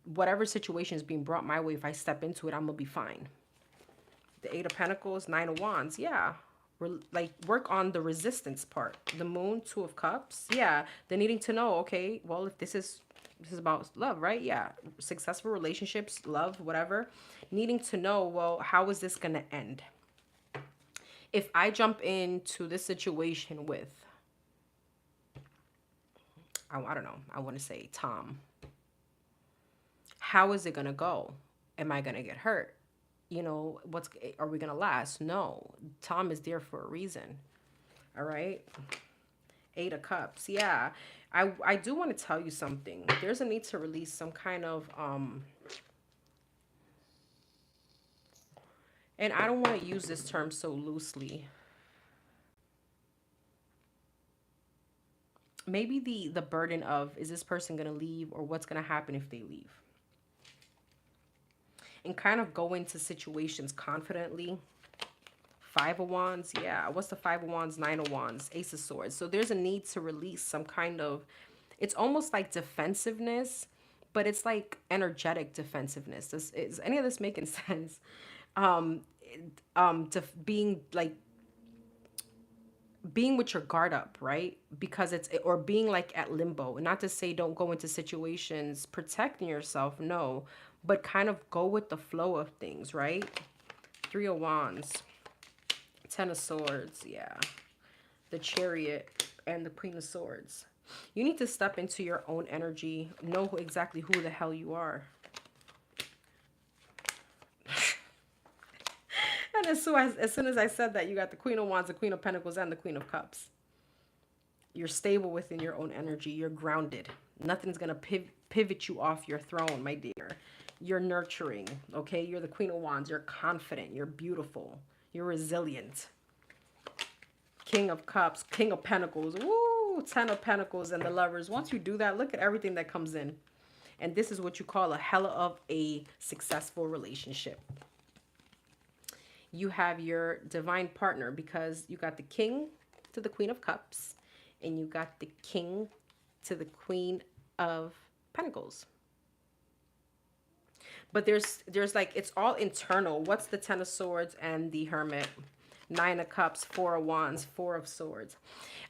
Speaker 1: Whatever situation is being brought my way, if I step into it, I'm going to be fine. The 8 of Pentacles, 9 of Wands. Yeah. Like work on the resistance part. The Moon, 2 of Cups. Yeah. The needing to know, okay, well, if this is about love, right? Yeah. Successful relationships, love, whatever. Needing to know, well, how is this going to end? If I jump into this situation with, I don't know, I want to say Tom, how is it going to go? Am I going to get hurt? You know, are we going to last? No, Tom is there for a reason. All right. 8 of Cups. Yeah. I do want to tell you something. There's a need to release some kind of, and I don't want to use this term so loosely. Maybe the burden of, is this person going to leave, or what's going to happen if they leave? And kind of go into situations confidently. 5 of Wands. Yeah. What's the 5 of Wands? 9 of Wands. Ace of Swords. So there's a need to release some kind of, it's almost like defensiveness, but it's like energetic defensiveness. Is any of this making sense? To being like, being with your guard up, right? Because or being like at limbo. Not to say don't go into situations protecting yourself, no, but kind of go with the flow of things, right? 3 of Wands, 10 of Swords, yeah. The Chariot and the Queen of Swords. You need to step into your own energy, know exactly who the hell you are. And as soon as I said that, you got the Queen of Wands, the Queen of Pentacles, and the Queen of Cups. You're stable within your own energy. You're grounded. Nothing's going to pivot you off your throne, my dear. You're nurturing, okay? You're the Queen of Wands. You're confident. You're beautiful. You're resilient. King of Cups, King of Pentacles. Woo! 10 of Pentacles and the Lovers. Once you do that, look at everything that comes in. And this is what you call a hella of a successful relationship. You have your divine partner because you got the king to the queen of cups and you got the king to the queen of pentacles. But there's like, it's all internal. What's the 10 of swords and the hermit? 9 of cups, 4 of wands, 4 of swords.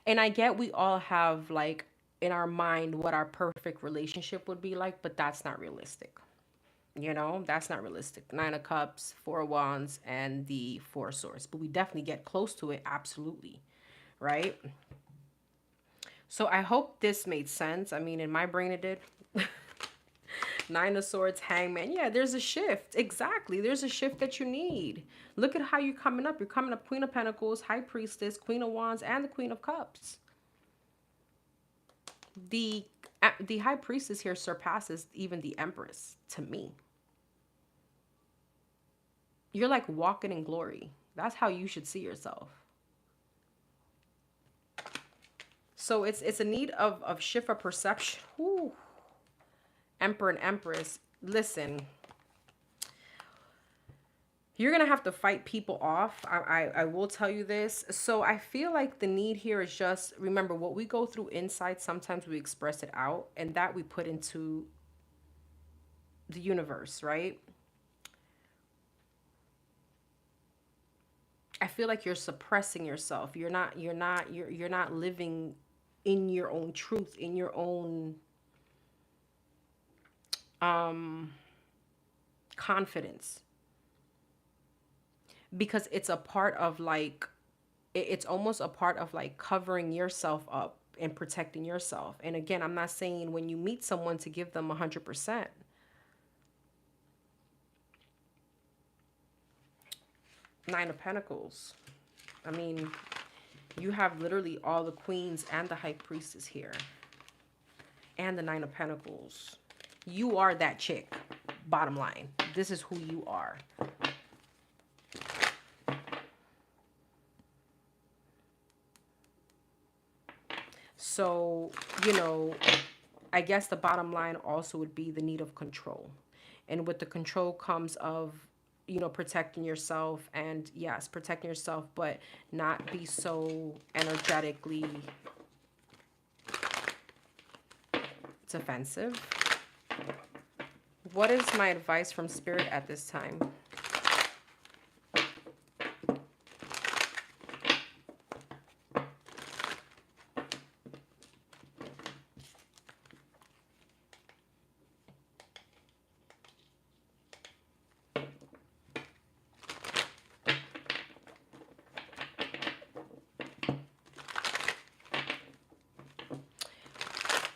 Speaker 1: And I get we all have like in our mind what our perfect relationship would be like, but that's not realistic. You know, that's not realistic. 9 of cups, 4 of wands, and the 4 of swords. But we definitely get close to it, absolutely. Right? So I hope this made sense. I mean, in my brain it did. 9 of swords, hangman. Yeah, there's a shift. Exactly. There's a shift that you need. Look at how you're coming up. You're coming up queen of pentacles, high priestess, queen of wands, and the queen of cups. The high priestess here surpasses even the empress to me. You're like walking in glory. That's how you should see yourself. So it's a need of shift of perception. Whew. Emperor and empress. Listen, you're going to have to fight people off. I will tell you this. So I feel like the need here is just, remember, what we go through inside, sometimes we express it out, and that we put into the universe, right? I feel like you're suppressing yourself. You're not living in your own truth, in your own confidence. Because it's a part of like, it's almost a part of like covering yourself up and protecting yourself. And again, I'm not saying when you meet someone to give them 100%. Nine of Pentacles. I mean, you have literally all the queens and the high priestess here. And the 9 of Pentacles. You are that chick. Bottom line. This is who you are. So, you know, I guess the bottom line also would be the need of control. And with the control comes of, you know, protecting yourself, and yes, protecting yourself, but not be so energetically, it's offensive. What is my advice from Spirit at this time?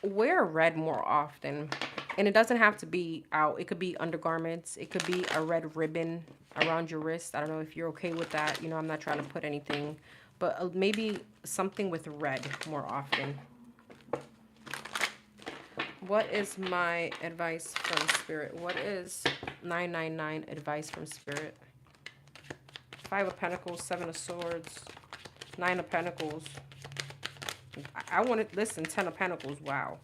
Speaker 1: Wear red more often. And it doesn't have to be out. It could be undergarments. It could be a red ribbon around your wrist. I don't know if you're okay with that. You know, I'm not trying to put anything. But maybe something with red more often. What is my advice from Spirit? What is 999 advice from Spirit? 5 of Pentacles, 7 of Swords, 9 of Pentacles. I want to listen. 10 of Pentacles. Wow.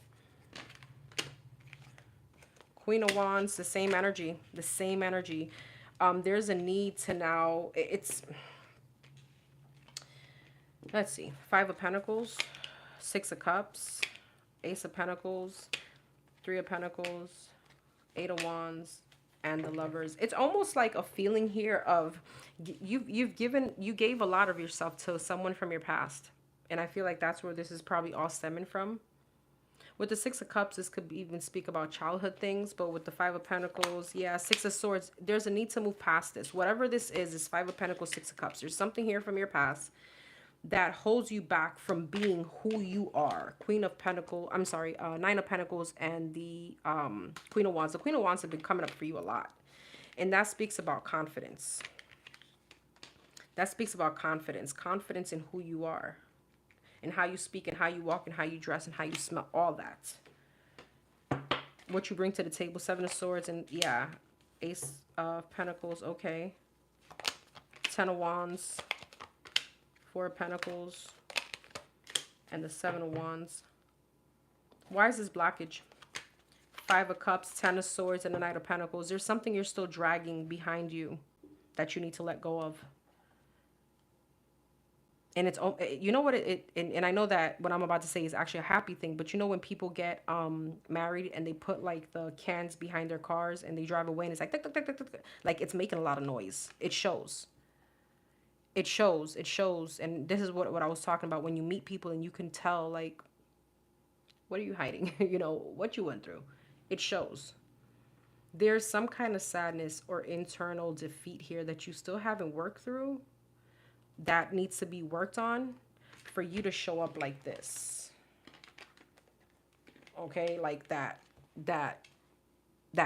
Speaker 1: Queen of Wands. The same energy. The same energy. There's a need to now. Let's see. 5 of Pentacles. 6 of Cups. Ace of Pentacles. 3 of Pentacles. 8 of Wands. And the Lovers. It's almost like a feeling here of you gave a lot of yourself to someone from your past. And I feel like that's where this is probably all stemming from. With the 6 of Cups, this could even speak about childhood things. But with the 5 of Pentacles, yeah, 6 of Swords, there's a need to move past this. Whatever this is 5 of Pentacles, 6 of Cups. There's something here from your past that holds you back from being who you are. Queen of Pentacles, 9 of Pentacles and the Queen of Wands. The Queen of Wands have been coming up for you a lot. And that speaks about confidence. That speaks about confidence. Confidence in who you are. And how you speak and how you walk and how you dress and how you smell. All that. What you bring to the table. 7 of Swords and, yeah, Ace of Pentacles. Okay. 10 of Wands. 4 of Pentacles. And the 7 of Wands. Why is this blockage? Five of Cups, Ten of Swords, and the Knight of Pentacles. There's something you're still dragging behind you that you need to let go of. And it's, you know what, and I know that what I'm about to say is actually a happy thing, but you know when people get married and they put like the cans behind their cars and they drive away and it's like, tick, tick, tick, tick, tick, like it's making a lot of noise. It shows. It shows. It shows. And this is what I was talking about, when you meet people and you can tell, like, what are you hiding? You know, what you went through. It shows. There's some kind of sadness or internal defeat here that you still haven't worked through, that needs to be worked on for you to show up like this. Okay, like that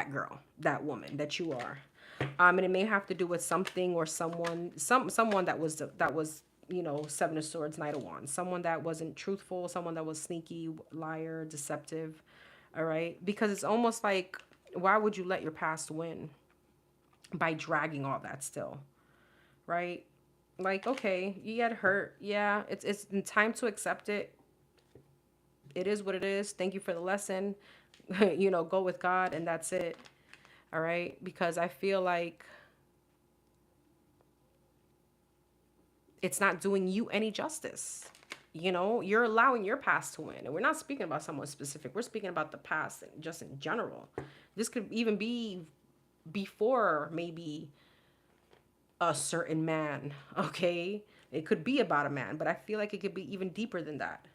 Speaker 1: girl, that woman that you are. And it may have to do with something or someone that was, you know, Seven of Swords, Knight of Wands, someone that wasn't truthful, someone that was sneaky, liar, deceptive. All right, because it's almost like, why would you let your past win by dragging all that still, right? Like, okay, you get hurt. Yeah, it's time to accept it. It is what it is. Thank you for the lesson. You know, go with God and that's it. All right? Because I feel like it's not doing you any justice. You know, you're allowing your past to win. And we're not speaking about someone specific. We're speaking about the past and just in general. This could even be before maybe a certain man, okay? It could be about a man, but I feel like it could be even deeper than that.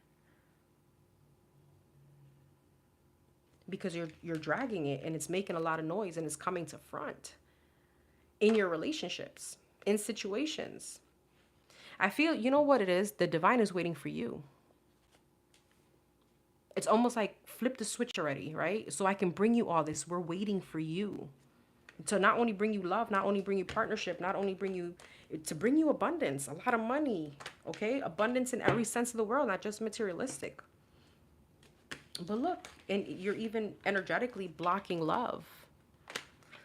Speaker 1: Because you're dragging it and it's making a lot of noise and it's coming to front in your relationships, in situations. I feel, you know what it is? The divine is waiting for you. It's almost like flip the switch already, right? So I can bring you all this. We're waiting for you. To not only bring you love, not only bring you partnership, not only bring you, to bring you abundance, a lot of money, okay? Abundance in every sense of the world, not just materialistic. But look, and you're even energetically blocking love.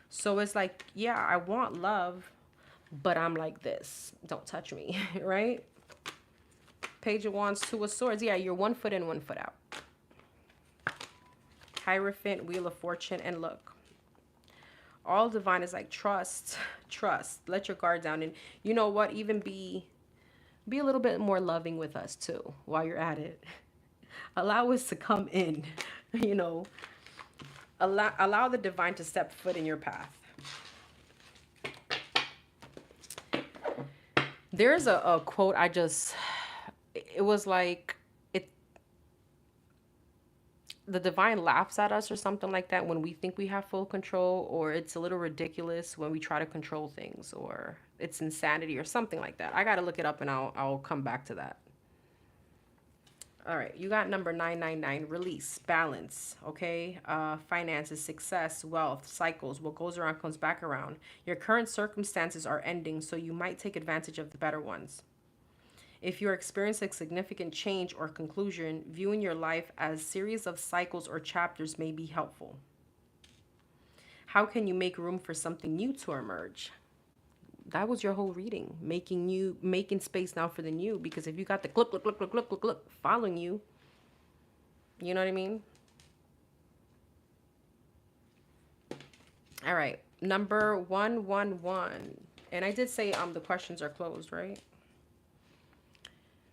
Speaker 1: So it's like, yeah, I want love, but I'm like this. Don't touch me, right? Page of Wands, Two of Swords. Yeah, you're 1 foot in, 1 foot out. Hierophant, Wheel of Fortune, and look. All divine is like, trust, let your guard down. And you know what, even be a little bit more loving with us too while you're at it. Allow us to come in, you know, allow the divine to step foot in your path. There's a quote it was like, the divine laughs at us or something like that when we think we have full control, or it's a little ridiculous when we try to control things, or it's insanity or something like that. I got to look it up and I'll come back to that. All right, you got number 999, release, balance, okay? Finances, success, wealth, cycles. What goes around comes back around. Your current circumstances are ending, so you might take advantage of the better ones. If you're experiencing significant change or conclusion, viewing your life as series of cycles or chapters may be helpful. How can you make room for something new to emerge? That was your whole reading. Making space now for the new. Because if you got the look following you, you know what I mean? All right, number 111. And I did say the questions are closed, right?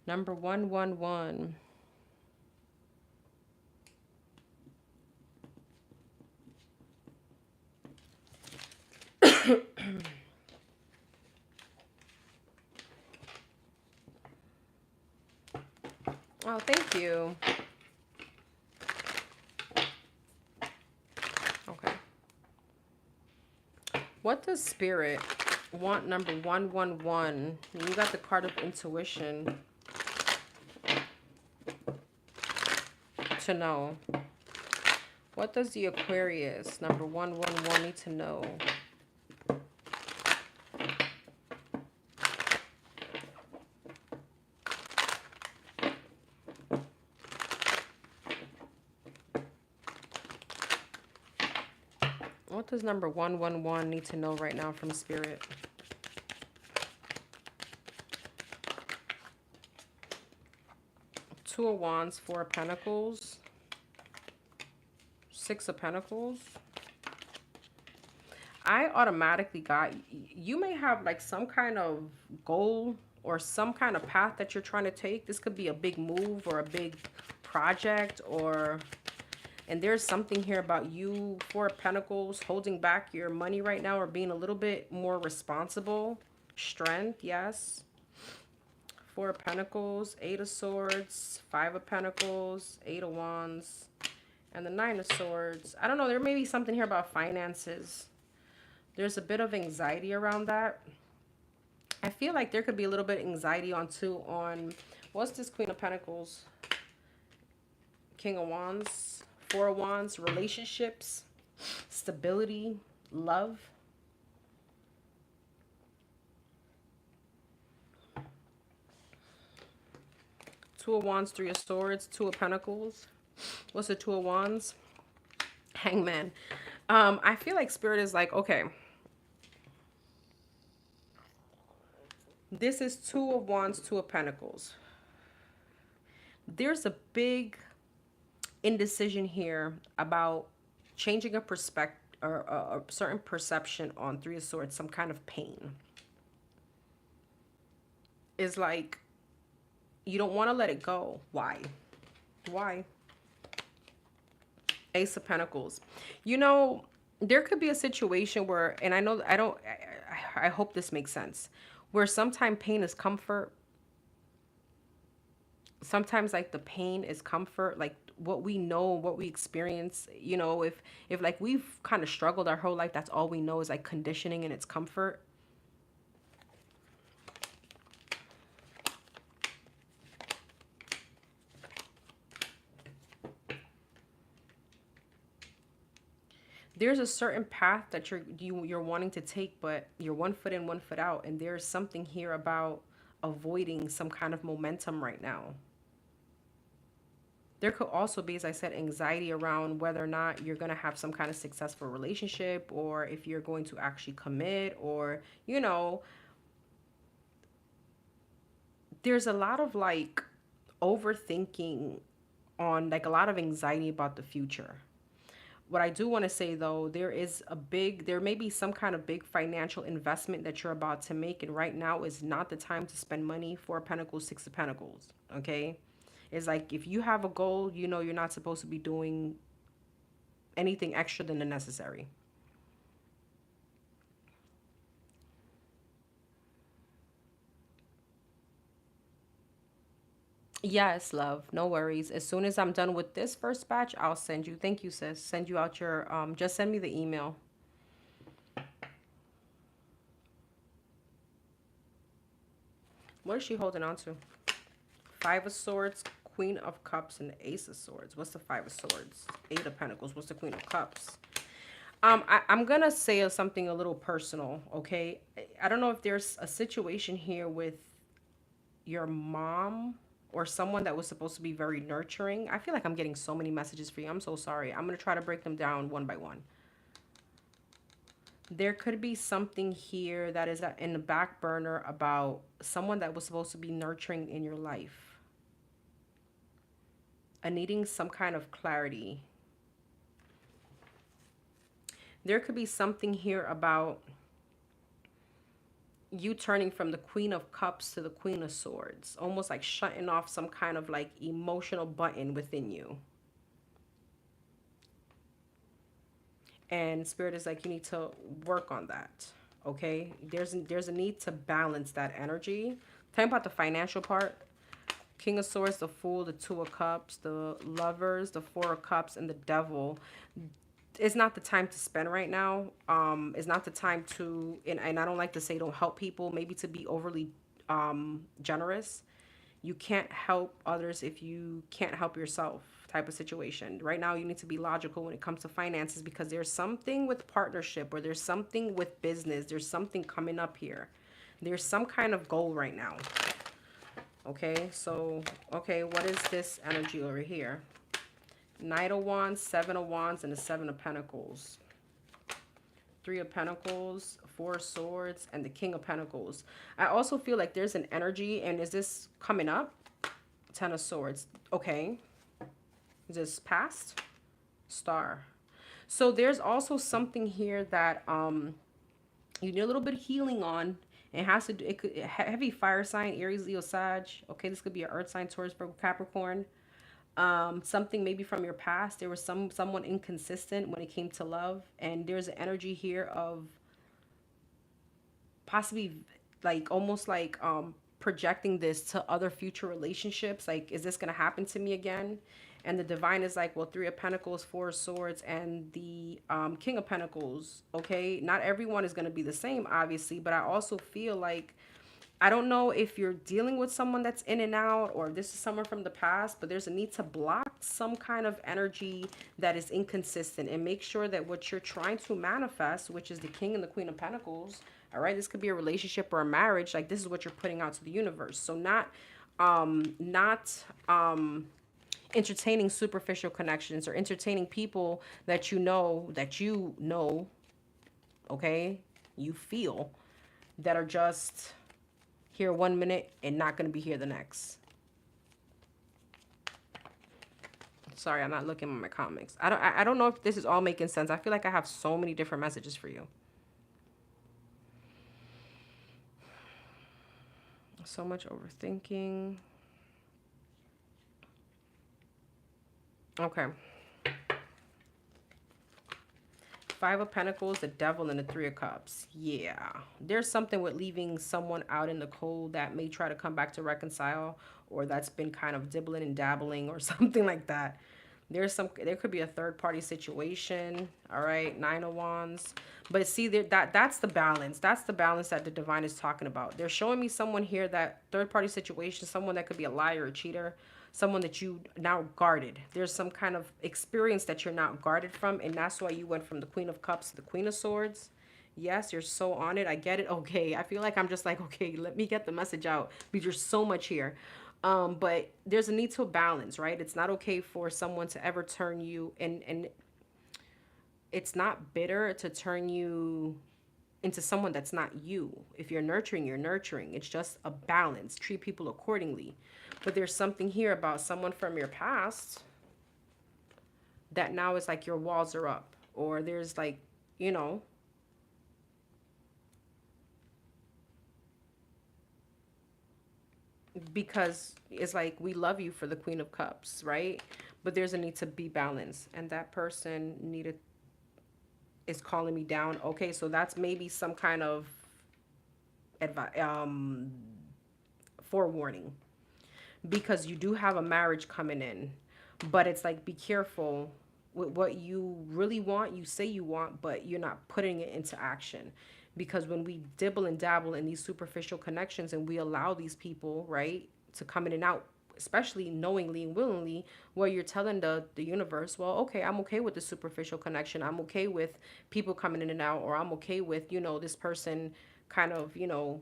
Speaker 1: Number 111. Oh, thank you. Okay. What does Spirit want number 111? You got the card of intuition to know. What does the Aquarius number 111 need to know? What does number 111 need to know right now from Spirit? Two of Wands, Four of Pentacles, Six of Pentacles. I automatically got, you may have like some kind of goal or some kind of path that you're trying to take. This could be a big move or a big project, or, and there's something here about you, Four of Pentacles, holding back your money right now or being a little bit more responsible. Strength, yes. Four of Pentacles, Eight of Swords, Five of Pentacles, Eight of Wands, and the Nine of Swords. I don't know, there may be something here about finances. There's a bit of anxiety around that. I feel like there could be a little bit of anxiety on what's this? Queen of Pentacles, King of Wands, Four of Wands, relationships, stability, love. Two of Wands, Three of Swords, Two of Pentacles. What's the Two of Wands? Hangman. I feel like Spirit is like, okay, this is Two of Wands, Two of Pentacles. There's a big indecision here about changing a perspective or a certain perception on Three of Swords, some kind of pain. It's like you don't want to let it go. Why? Why? Ace of Pentacles. You know, there could be a situation where, and I know I hope this makes sense, where sometimes pain is comfort. Sometimes like the pain is comfort, like what we know, what we experience, you know, if like we've kind of struggled our whole life, that's all we know is like conditioning and it's comfort. There's a certain path that you're wanting to take, but you're one foot in, one foot out, and there's something here about avoiding some kind of momentum right now. There could also be, as I said, anxiety around whether or not you're going to have some kind of successful relationship, or if you're going to actually commit, or, you know, there's a lot of like overthinking on, like a lot of anxiety about the future. What I do want to say though, there may be some kind of big financial investment that you're about to make. And right now is not the time to spend money. Four of Pentacles, Six of Pentacles. Okay. It's like, if you have a goal, you know, you're not supposed to be doing anything extra than the necessary. Yes, love. No worries. As soon as I'm done with this first batch, I'll send you. Thank you, sis. Send you out your, just send me the email. What is she holding on to? Five of Swords, Queen of Cups, and the Ace of Swords. What's the Five of Swords? Eight of Pentacles. What's the Queen of Cups? I'm going to say something a little personal, okay? I don't know if there's a situation here with your mom or someone that was supposed to be very nurturing. I feel like I'm getting so many messages for you. I'm so sorry. I'm going to try to break them down one by one. There could be something here that is in the back burner about someone that was supposed to be nurturing in your life. And needing some kind of clarity. There could be something here about you turning from the Queen of Cups to the Queen of Swords. Almost like shutting off some kind of like emotional button within you. And Spirit is like, you need to work on that. Okay? There's a need to balance that energy. Tell me about the financial part. King of Swords, the Fool, the Two of Cups, the Lovers, the Four of Cups, and the Devil. It's not the time to spend right now. It's not the time to, and I don't like to say don't help people, maybe to be overly generous. You can't help others if you can't help yourself, type of situation. Right now, you need to be logical when it comes to finances, because there's something with partnership, or there's something with business. There's something coming up here. There's some kind of goal right now. Okay, so, okay, what is this energy over here? Knight of Wands, Seven of Wands, and the Seven of Pentacles. Three of Pentacles, Four of Swords, and the King of Pentacles. I also feel like there's an energy, and is this coming up? Ten of Swords. Okay. Is this past? Star. So there's also something here that you need a little bit of healing on. It has to do, it could heavy fire sign, Aries, Leo, Sag. Okay, this could be an earth sign, Taurus, Virgo, Capricorn. Something maybe from your past. There was someone inconsistent when it came to love, and there's an energy here of possibly like almost like projecting this to other future relationships. Like, is this gonna happen to me again? And the divine is like, well, Three of Pentacles, Four of Swords, and the King of Pentacles. Okay, not everyone is gonna be the same, obviously, but I also feel like, I don't know if you're dealing with someone that's in and out, or this is someone from the past, but there's a need to block some kind of energy that is inconsistent and make sure that what you're trying to manifest, which is the King and the Queen of Pentacles, all right, this could be a relationship or a marriage, like this is what you're putting out to the universe. So not entertaining superficial connections or entertaining people that you know, okay, you feel that are just here 1 minute and not going to be here the next. Sorry, I'm not looking at my comics. I don't know if this is all making sense. I feel like I have so many different messages for you. So much overthinking. Okay. Five of Pentacles, the Devil, and the Three of Cups. Yeah. There's something with leaving someone out in the cold that may try to come back to reconcile, or that's been kind of dibbling and dabbling or something like that. There could be a third party situation. All right. Nine of Wands. But see, that's the balance. That's the balance that the divine is talking about. They're showing me someone here, that third party situation, someone that could be a liar, a cheater, someone that you now guarded. There's some kind of experience that you're not guarded from, and that's why you went from the Queen of Cups to the Queen of Swords. Yes, you're so on it. I get it. Okay, I feel like I'm just like, okay, let me get the message out because there's so much here. But there's a need to balance, right? It's not okay for someone to ever turn you, and it's not bitter to turn you into someone that's not you. If you're nurturing, you're nurturing. It's just a balance. Treat people accordingly. But there's something here about someone from your past that now is like your walls are up, or there's like, you know, because it's like we love you for the Queen of Cups, right? But there's a need to be balanced, and that person is calling me down. Okay, so that's maybe some kind of forewarning, because you do have a marriage coming in, but it's like, be careful with what you really want. You say you want, but you're not putting it into action, because when we dibble and dabble in these superficial connections and we allow these people, right, to come in and out, especially knowingly and willingly, where you're telling the universe, well, okay, I'm okay with the superficial connection, I'm okay with people coming in and out, or I'm okay with, you know, this person kind of, you know,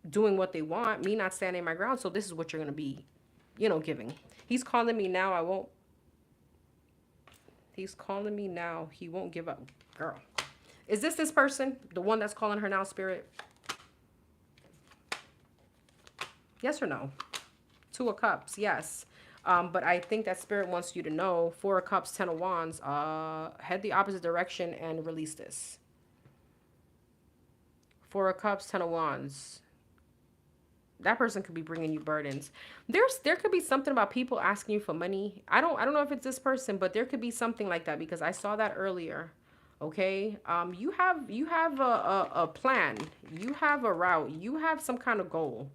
Speaker 1: doing what they want, me not standing my ground. So this is what you're going to be, you know, giving. He's calling me now. He's calling me now. He won't give up. Girl. Is this person? The one that's calling her now, Spirit? Yes or no? Two of Cups. Yes. But I think that Spirit wants you to know, Four of Cups, Ten of Wands, head the opposite direction and release this. Four of Cups, Ten of Wands. That person could be bringing you burdens. There could be something about people asking you for money. I don't know if it's this person, but there could be something like that, because I saw that earlier. Okay, you have a plan, you have a route, you have some kind of goal.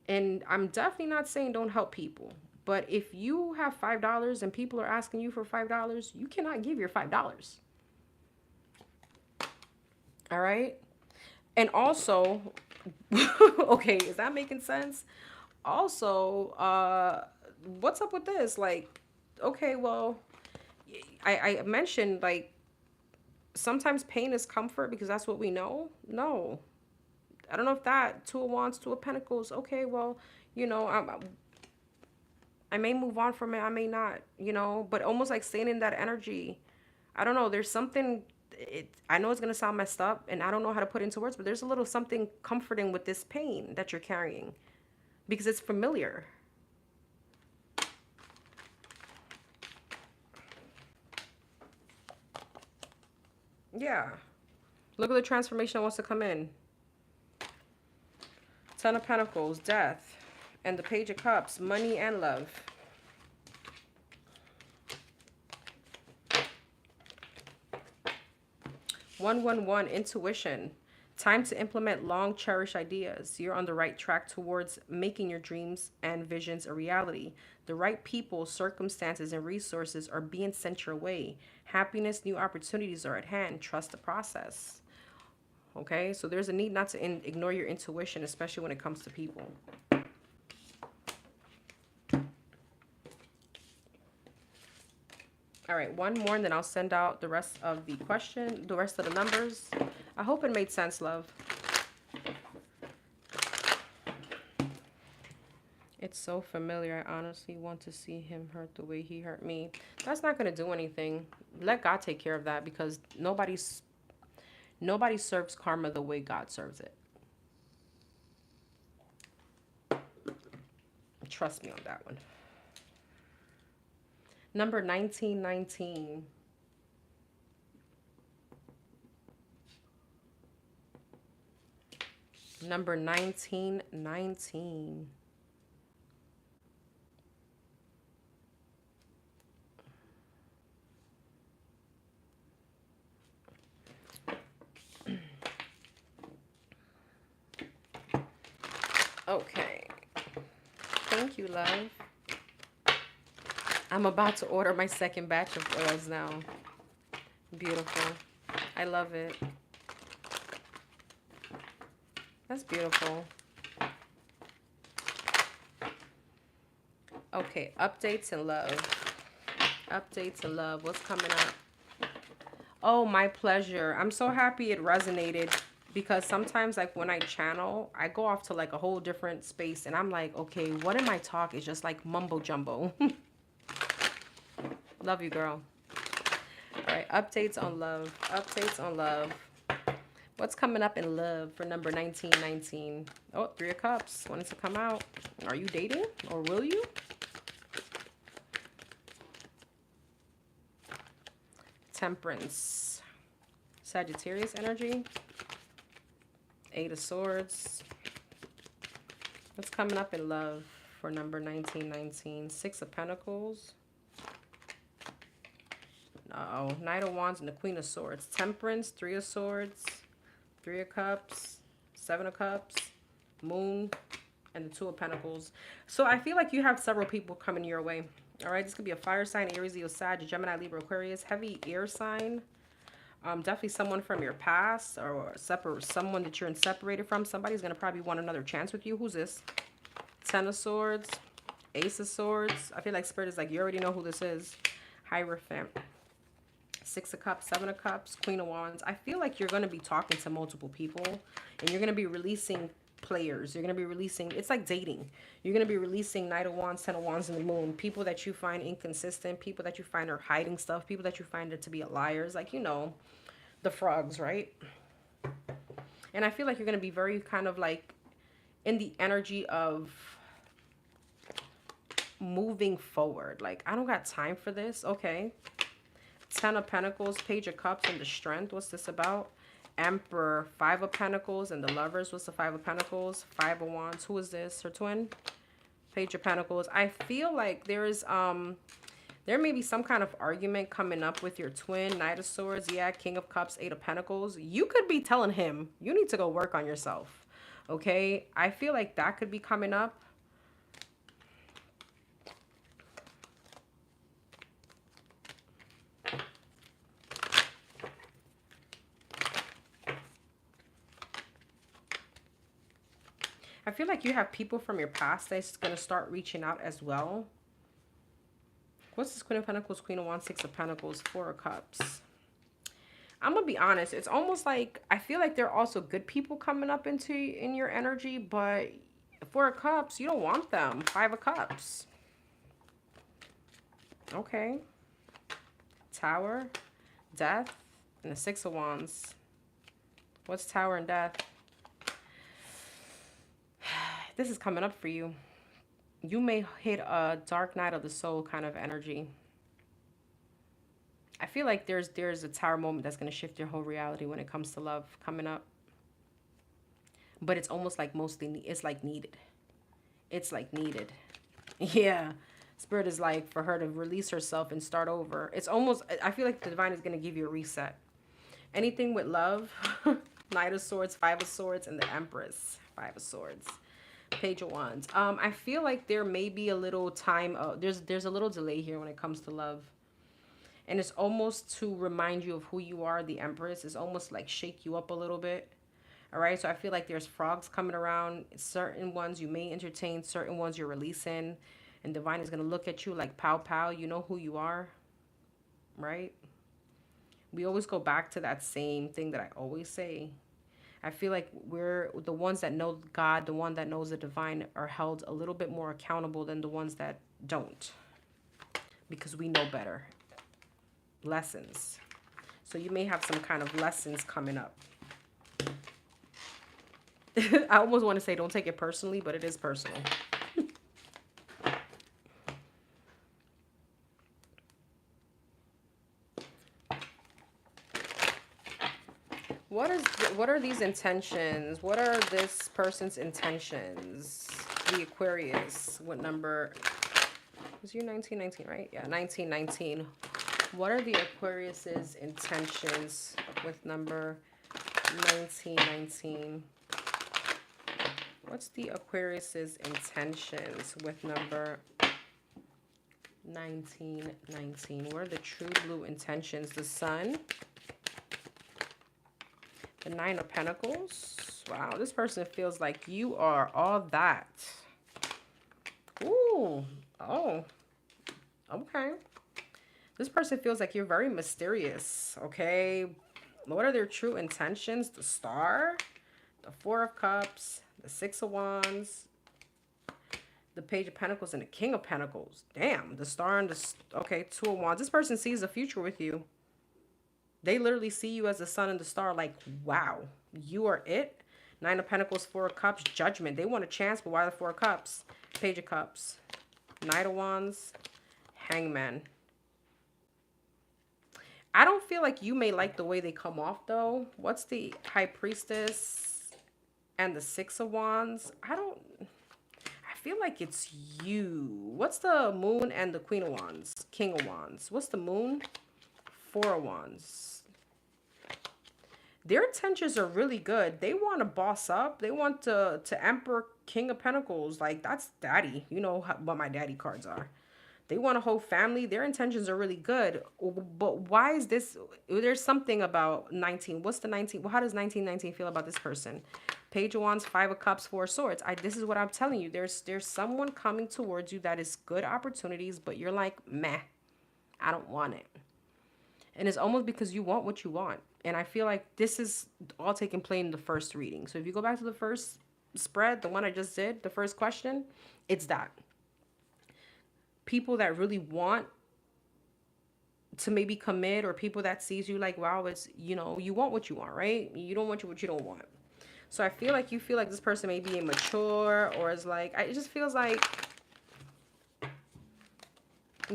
Speaker 1: And I'm definitely not saying don't help people, but if you have $5 and people are asking you for $5, you cannot give your $5. All right. And also, okay, is that making sense? Also, what's up with this? Like, okay, well, I mentioned, like, sometimes pain is comfort because that's what we know. No, I don't know if that Two of Wands, Two of Pentacles. Okay, well, you know, I may move on from it, I may not, you know, but almost like staying in that energy. I don't know. There's something. I know it's gonna sound messed up, and I don't know how to put it into words, but there's a little something comforting with this pain that you're carrying, because it's familiar. Yeah. Look at the transformation that wants to come in. Ten of Pentacles, death. And the Page of Cups, money and love. One, intuition. Time to implement long cherished ideas. You're on the right track towards making your dreams and visions a reality. The right people, circumstances, and resources are being sent your way. Happiness, new opportunities are at hand. Trust the process. Okay, so there's a need not to ignore your intuition, especially when it comes to people. All right, one more, and then I'll send out the rest of the question, the rest of the numbers. I hope it made sense, love. It's so familiar. I honestly want to see him hurt the way he hurt me. That's not going to do anything. Let God take care of that, because nobody serves karma the way God serves it. Trust me on that one. Number 1919. Number 1919. Okay. Thank you, love. I'm about to order my second batch of oils now. Beautiful. I love it. That's beautiful. Okay, updates and love. Updates and love. What's coming up? Oh, my pleasure. I'm so happy it resonated, because sometimes, like, when I channel, I go off to like a whole different space, and I'm like, okay, what in my talk is just like mumbo jumbo. Love you, girl. All right, updates on love. Updates on love. What's coming up in love for number 1919? Oh, Three of Cups. Wanted to come out. Are you dating, or will you? Temperance. Sagittarius energy. Eight of Swords. What's coming up in love for number 1919? Six of Pentacles. Uh-oh. Knight of Wands and the Queen of Swords. Temperance. Three of Swords. Three of Cups. Seven of Cups. Moon. And the Two of Pentacles. So I feel like you have several people coming your way. All right. This could be a fire sign, Aries, Leo, Sag, Gemini, Libra, Aquarius. Heavy air sign. Definitely someone from your past, or someone that you're separated from. Somebody's going to probably want another chance with you. Who's this? Ten of Swords. Ace of Swords. I feel like Spirit is like, you already know who this is. Hierophant. Six of Cups, Seven of Cups, Queen of Wands. I feel like you're going to be talking to multiple people, and you're going to be releasing players. You're going to be releasing, it's like dating. You're going to be releasing Knight of Wands, Ten of Wands, and the Moon. People that you find inconsistent, people that you find are hiding stuff, people that you find to be liars, like, you know, the frogs, right? And I feel like you're going to be very kind of like in the energy of moving forward. Like, I don't got time for this. Okay. Ten of Pentacles, Page of Cups, and the Strength. What's this about? Emperor, Five of Pentacles, and the Lovers. What's the Five of Pentacles? Five of Wands. Who is this? Her twin? Page of Pentacles. I feel like there is there may be some kind of argument coming up with your twin. Knight of Swords, yeah, King of Cups, Eight of Pentacles. You could be telling him, you need to go work on yourself. Okay? I feel like that could be coming up. I feel like you have people from your past that's going to start reaching out as well. What's this? Queen of Pentacles, Queen of Wands, Six of Pentacles, Four of Cups. I'm going to be honest. It's almost like, I feel like there are also good people coming up in your energy, but Four of Cups, you don't want them. Five of Cups. Okay. Tower, Death, and the Six of Wands. What's Tower and Death? This is coming up for you. You may hit a dark night of the soul kind of energy. I feel like there's a tower moment that's going to shift your whole reality when it comes to love coming up. But it's almost like it's like needed. It's like needed. Yeah. Spirit is like for her to release herself and start over. It's almost, I feel like the divine is going to give you a reset. Anything with love, Knight of Swords, Five of Swords, and the Empress, Five of Swords, Page of Wands. I feel like there may be a little time, there's a little delay here when it comes to love. And it's almost to remind you of who you are, the Empress. It's almost like shake you up a little bit. All right, so I feel like there's frogs coming around. Certain ones you may entertain, certain ones you're releasing. And divine is going to look at you like pow pow. You know who you are, right? We always go back to that same thing that I always say. I feel like we're the ones that know God, the one that knows the divine are held a little bit more accountable than the ones that don't. Because we know better. Lessons. So you may have some kind of lessons coming up. I almost want to say don't take it personally, but it is personal. What are these intentions? What are this person's intentions? The Aquarius. What number? Was you 1919, right? Yeah, 1919. What are the Aquarius's intentions with number 1919? What's the Aquarius's intentions with number 1919? What are the true blue intentions? The Sun. The Nine of Pentacles. Wow, this person feels like you are all that. Ooh. Oh. Okay. This person feels like you're very mysterious. Okay. What are their true intentions? The Star. The Four of Cups. The Six of Wands. The Page of Pentacles and the King of Pentacles. Damn. The Star and the... Okay, Two of Wands. This person sees a future with you. They literally see you as the sun and the star like, wow, you are it. Nine of Pentacles, Four of Cups, Judgment. They want a chance, but why the Four of Cups? Page of Cups, Knight of Wands, Hangman. I don't feel like you may like the way they come off, though. What's the High Priestess and the Six of Wands? I feel like it's you. What's the Moon and the Queen of Wands? King of Wands. What's the Moon? Four of Wands. Their intentions are really good. They want to boss up. They want to Emperor, King of Pentacles. Like, that's daddy. You know what my daddy cards are. They want a whole family. Their intentions are really good. But why is this? There's something about 19. What's the 19? Well, how does 1919 feel about this person? Page of Wands, Five of Cups, Four of Swords. This is what I'm telling you. There's someone coming towards you that is good opportunities, but you're like, meh, I don't want it. And it's almost because you want what you want. And I feel like this is all taking place in the first reading. So if you go back to the first spread, the one I just did, the first question, it's that. People that really want to maybe commit, or people that sees you like, wow, it's, you know, you want what you want, right? You don't want what you don't want. So I feel like you feel like this person may be immature, or is like, it just feels like,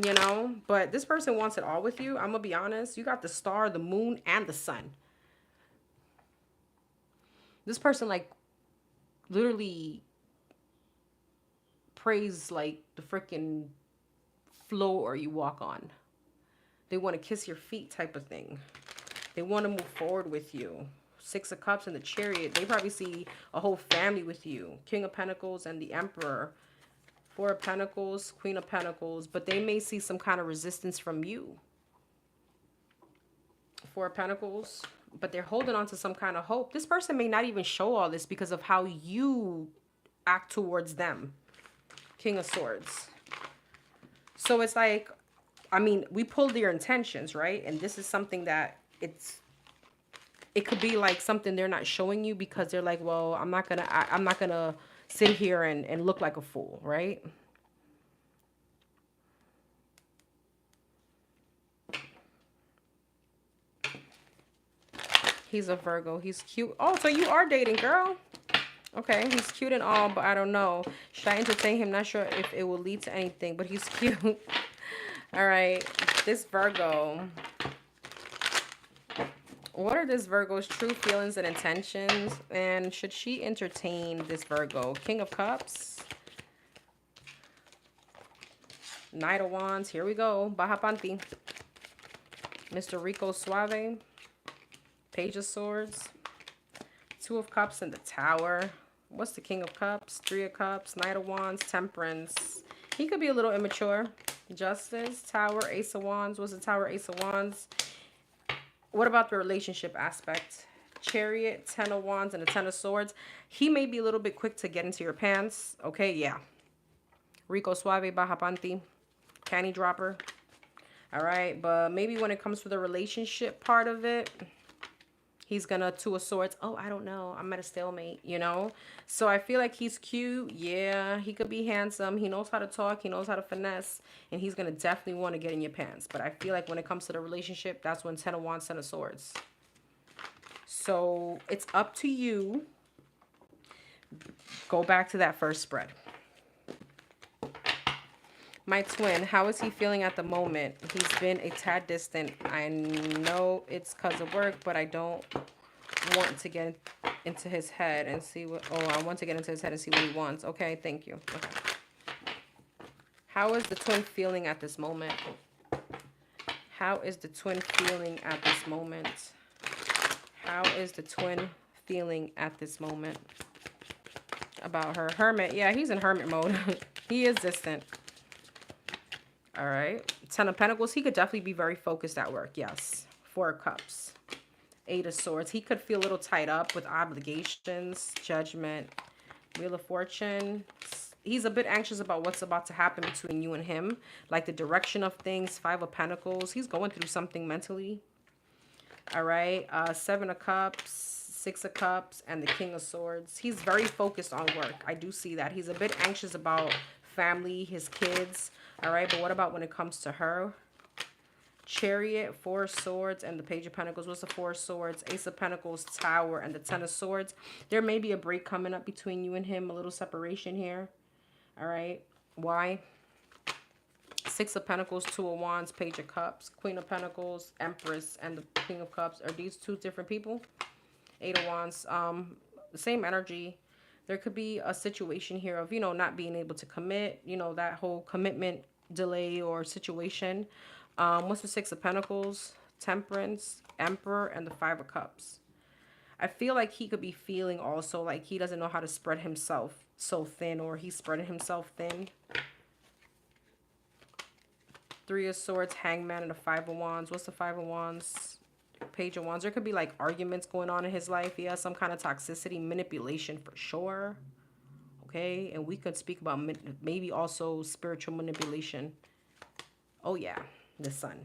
Speaker 1: you know, but this person wants it all with you. I'm gonna be honest. You got the Star, the Moon, and the Sun. This person like literally praise like the freaking floor you walk on. They want to kiss your feet type of thing. They want to move forward with you. Six of Cups and the Chariot. They probably see a whole family with you. King of Pentacles and the Emperor. Four of Pentacles, Queen of Pentacles, but they may see some kind of resistance from you. Four of Pentacles, but they're holding on to some kind of hope. This person may not even show all this because of how you act towards them. King of Swords. So it's like, I mean, we pulled their intentions, right? And this is something that it could be like something they're not showing you because they're like, well, I'm not gonna sit here and look like a fool, right? He's a Virgo. He's cute. Oh, so you are dating, girl. Okay, he's cute and all, but I don't know. Should I entertain him? Not sure if it will lead to anything, but he's cute. All right, this Virgo. What are this Virgo's true feelings and intentions? And should she entertain this Virgo? King of Cups. Knight of Wands. Here we go. Baja Panti. Mr. Rico Suave. Page of Swords. Two of Cups and the Tower. What's the King of Cups? Three of Cups. Knight of Wands. Temperance. He could be a little immature. Justice. Tower. Ace of Wands. What's the Tower? Ace of Wands. What about the relationship aspect? Chariot. Ten of Wands and the Ten of Swords. He may be a little bit quick to get into your pants. Okay, yeah. Rico Suave. Baja Panti. Panty dropper. All right, but maybe when it comes to the relationship part of it, he's gonna Two of Swords. Oh, I don't know. I'm at a stalemate, you know? So I feel like he's cute. Yeah, he could be handsome. He knows how to talk. He knows how to finesse. And he's gonna definitely want to get in your pants. But I feel like when it comes to the relationship, that's when Ten of Wands, Ten of Swords. So it's up to you. Go back to that first spread. My twin, how is he feeling at the moment? He's been a tad distant. I know it's because of work, but I don't want to get into his head and see what... Oh, I want to get into his head and see what he wants. Okay, thank you. Okay. How is the twin feeling at this moment? How is the twin feeling at this moment? How is the twin feeling at this moment? About her. Hermit. Yeah, he's in hermit mode. He is distant. All right. Ten of Pentacles. He could definitely be very focused at work. Yes. Four of Cups. Eight of Swords. He could feel a little tied up with obligations, judgment, Wheel of Fortune. He's a bit anxious about what's about to happen between you and him. Like the direction of things. Five of Pentacles. He's going through something mentally. All right. Seven of Cups. Six of Cups. And the King of Swords. He's very focused on work. I do see that. He's a bit anxious about family, his kids. All right, but what about when it comes to her? Chariot, Four of Swords, and the Page of Pentacles. What's the Four of Swords? Ace of Pentacles, Tower, and the Ten of Swords. There may be a break coming up between you and him, a little separation here. All right, why? Six of Pentacles, Two of Wands, Page of Cups, Queen of Pentacles, Empress, and the King of Cups. Are these two different people? Eight of Wands, the same energy. There could be a situation here of, you know, not being able to commit, you know, that whole commitment delay or situation. What's the Six of Pentacles? Temperance, Emperor, and the Five of Cups. I feel like he could be feeling also like he doesn't know how to spread himself so thin, or he's spreading himself thin. Three of Swords, Hangman, and the Five of Wands. What's the Five of Wands? Page of Wands. There could be like arguments going on in his life. Yeah, some kind of toxicity, manipulation for sure. Okay, and we could speak about maybe also spiritual manipulation. Oh yeah, the Sun.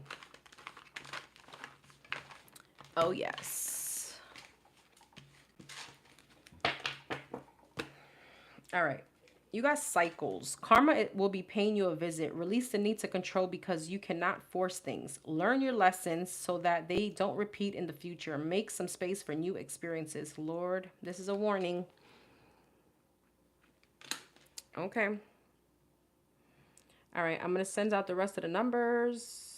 Speaker 1: Oh yes. All right. You got cycles. Karma, it will be paying you a visit. Release the need to control because you cannot force things. Learn your lessons so that they don't repeat in the future. Make some space for new experiences. Lord, this is a warning. Okay. All right. I'm going to send out the rest of the numbers.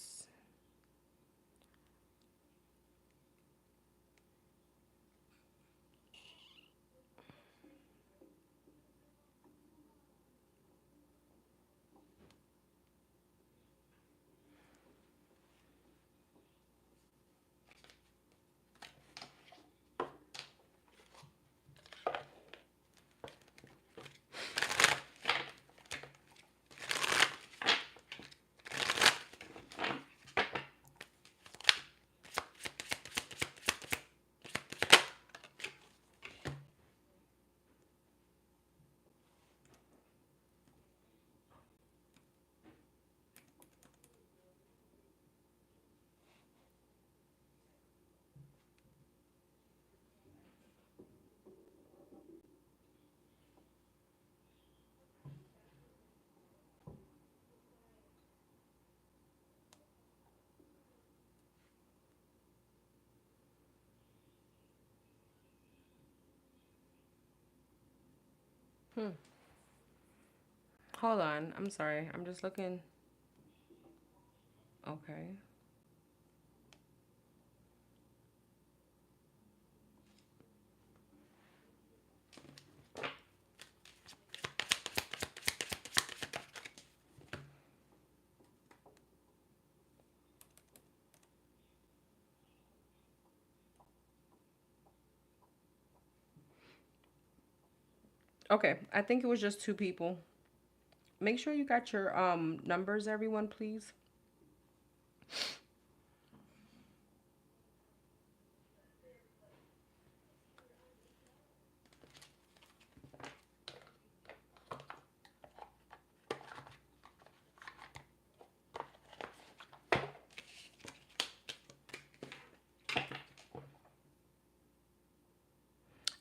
Speaker 1: Hold on. I'm sorry. I'm just looking. Okay. Okay, I think it was just two people. Make sure you got your numbers, everyone, please.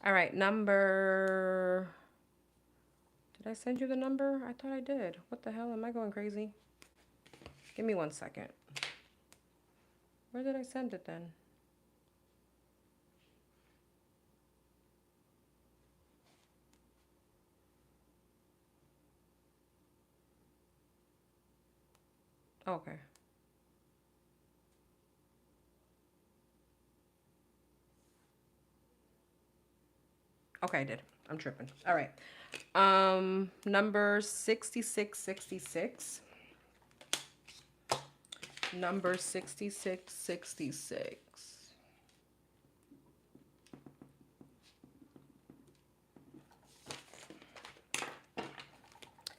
Speaker 1: All right, number. Did I send you the number? I thought I did. What the hell? Am I going crazy? Give me 1 second. Where did I send it then? Okay. Okay, I did. I'm tripping. All right. Number 6666. Number 6666.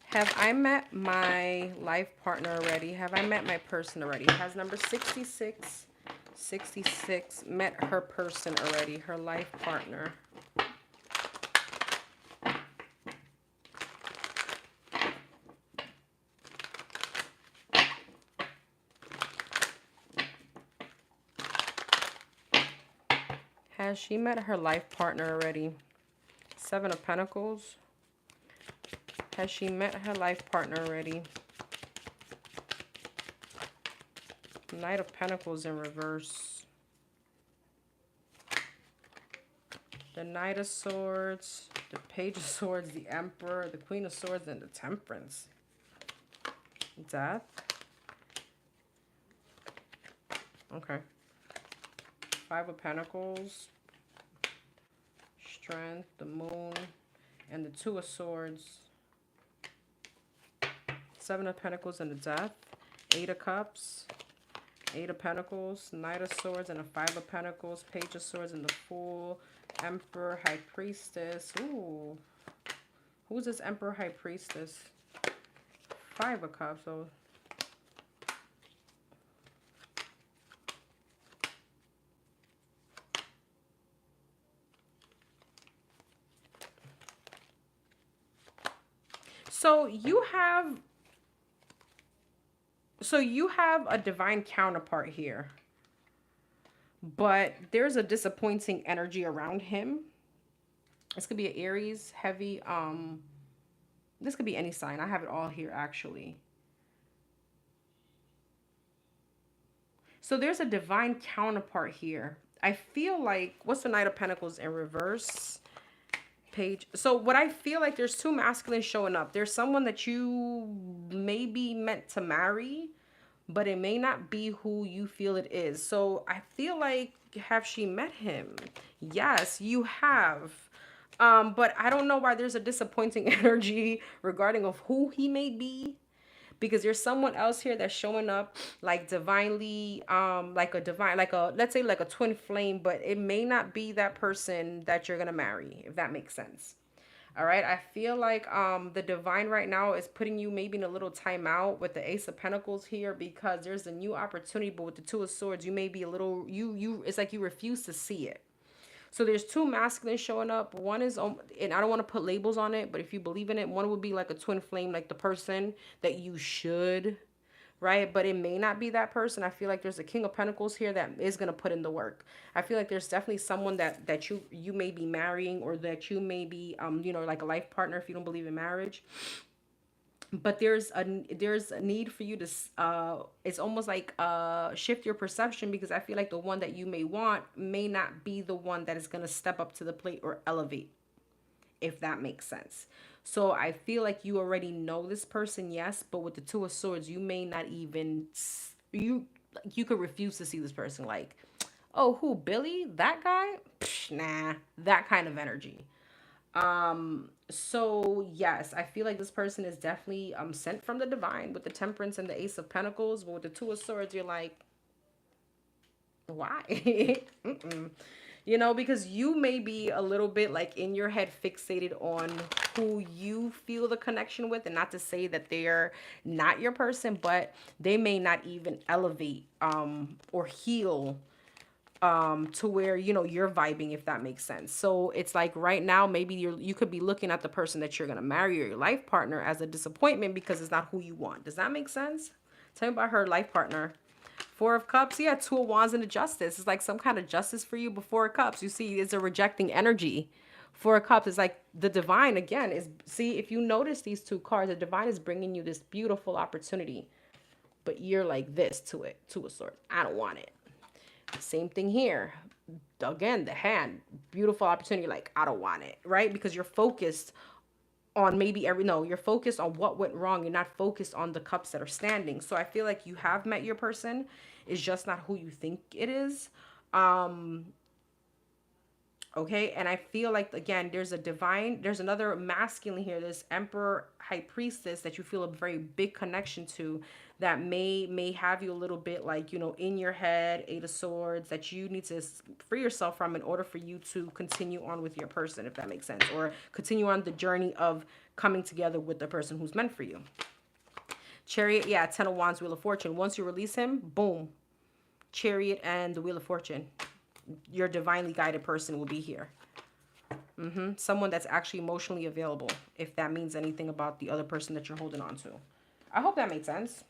Speaker 1: Have I met my life partner already? Have I met my person already? Has number 6666 met her person already? Her life partner? Has she met her life partner already? Seven of Pentacles. Has she met her life partner already? Knight of Pentacles in reverse. The Knight of Swords, the Page of Swords, the Emperor, the Queen of Swords, and the Temperance. Death. Okay. Five of Pentacles. Strength, the Moon, and the Two of Swords. Seven of Pentacles and the Death. Eight of Cups. Eight of Pentacles. Knight of Swords and the Five of Pentacles. Page of Swords and the Fool. Emperor, High Priestess. Ooh. Who's this Emperor, High Priestess? Five of Cups. So you have a divine counterpart here. But there's a disappointing energy around him. This could be an Aries, heavy, this could be any sign. I have it all here actually. So there's a divine counterpart here. I feel like, what's the Knight of Pentacles in reverse? Page. So what I feel like, there's two masculines showing up. There's someone that you may be meant to marry, but it may not be who you feel it is. So I feel like, have she met him? Yes, you have. But I don't know why there's a disappointing energy regarding of who he may be. Because there's someone else here that's showing up like divinely, like a divine, like a, let's say like a twin flame, but it may not be that person that you're going to marry, if that makes sense. All right. I feel like the divine right now is putting you maybe in a little timeout with the Ace of Pentacles here, because there's a new opportunity, but with the Two of Swords, you may be a little, it's like you refuse to see it. So there's two masculines showing up. One is, and I don't want to put labels on it, but if you believe in it, one would be like a twin flame, like the person that you should, right? But it may not be that person. I feel like there's a King of Pentacles here that is going to put in the work. I feel like there's definitely someone that you may be marrying, or that you may be, like a life partner if you don't believe in marriage. But there's a need for you to it's almost like shift your perception, because I feel like the one that you may want may not be the one that is going to step up to the plate or elevate, if that makes sense. So I feel like you already know this person, yes, but with the Two of Swords, you may not even, you could refuse to see this person, like, oh, who, Billy, that guy? Psh, nah, that kind of energy. So yes, I feel like this person is definitely sent from the divine with the Temperance and the Ace of Pentacles, but with the Two of Swords, you're like, why? Mm-mm. Because you may be a little bit like in your head fixated on who you feel the connection with, and not to say that they're not your person, but they may not even elevate or heal to where, you know, you're vibing, if that makes sense. So it's like right now, maybe you could be looking at the person that you're going to marry or your life partner as a disappointment because it's not who you want. Does that make sense? Tell me about her life partner. Four of Cups. Yeah, Two of Wands and a Justice. It's like some kind of justice for you. But Four of Cups, you see, it's a rejecting energy. Four of Cups is like the divine again. Is, see, if you notice these two cards, the divine is bringing you this beautiful opportunity, but you're like this to it. Two of Swords. I don't want it. Same thing here. Again, the hand, beautiful opportunity. Like, I don't want it, right? Because you're focused on maybe you're focused on what went wrong. You're not focused on the cups that are standing. So I feel like you have met your person. It's just not who you think it is. Okay, and I feel like, again, there's another masculine here, this Emperor High Priestess that you feel a very big connection to, that may have you a little bit like, you know, in your head, Eight of Swords, that you need to free yourself from in order for you to continue on with your person, if that makes sense, or continue on the journey of coming together with the person who's meant for you. Chariot, yeah, Ten of Wands, Wheel of Fortune. Once you release him, boom, Chariot and the Wheel of Fortune. Your divinely guided person will be here. Someone that's actually emotionally available, if that means anything about the other person that you're holding on to. I hope that made sense.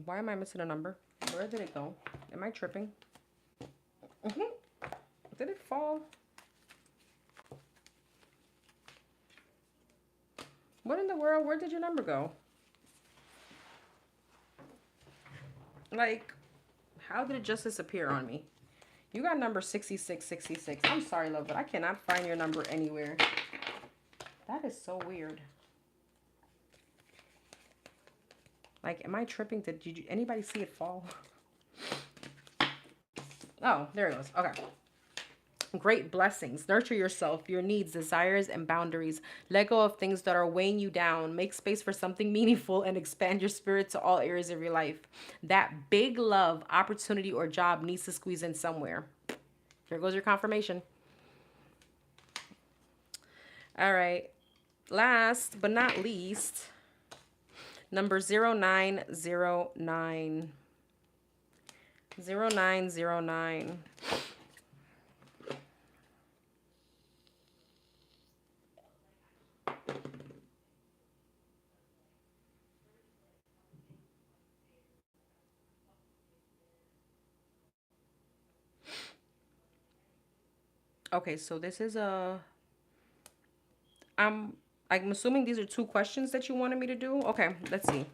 Speaker 1: Why am I missing a number? Where did it go? Am I tripping? Did it fall? What in the world? Where did your number go? Like, how did it just disappear on me? You got number 6666. I'm sorry, love, but I cannot find your number anywhere. That is so weird. Like, am I tripping? Did anybody see it fall? Oh, there it goes. Okay. Great blessings. Nurture yourself, your needs, desires, and boundaries. Let go of things that are weighing you down. Make space for something meaningful and expand your spirit to all areas of your life. That big love, opportunity, or job needs to squeeze in somewhere. Here goes your confirmation. All right. Last but not least, number 0909. 0909. Okay, so this is I'm assuming these are two questions that you wanted me to do. Okay, let's see.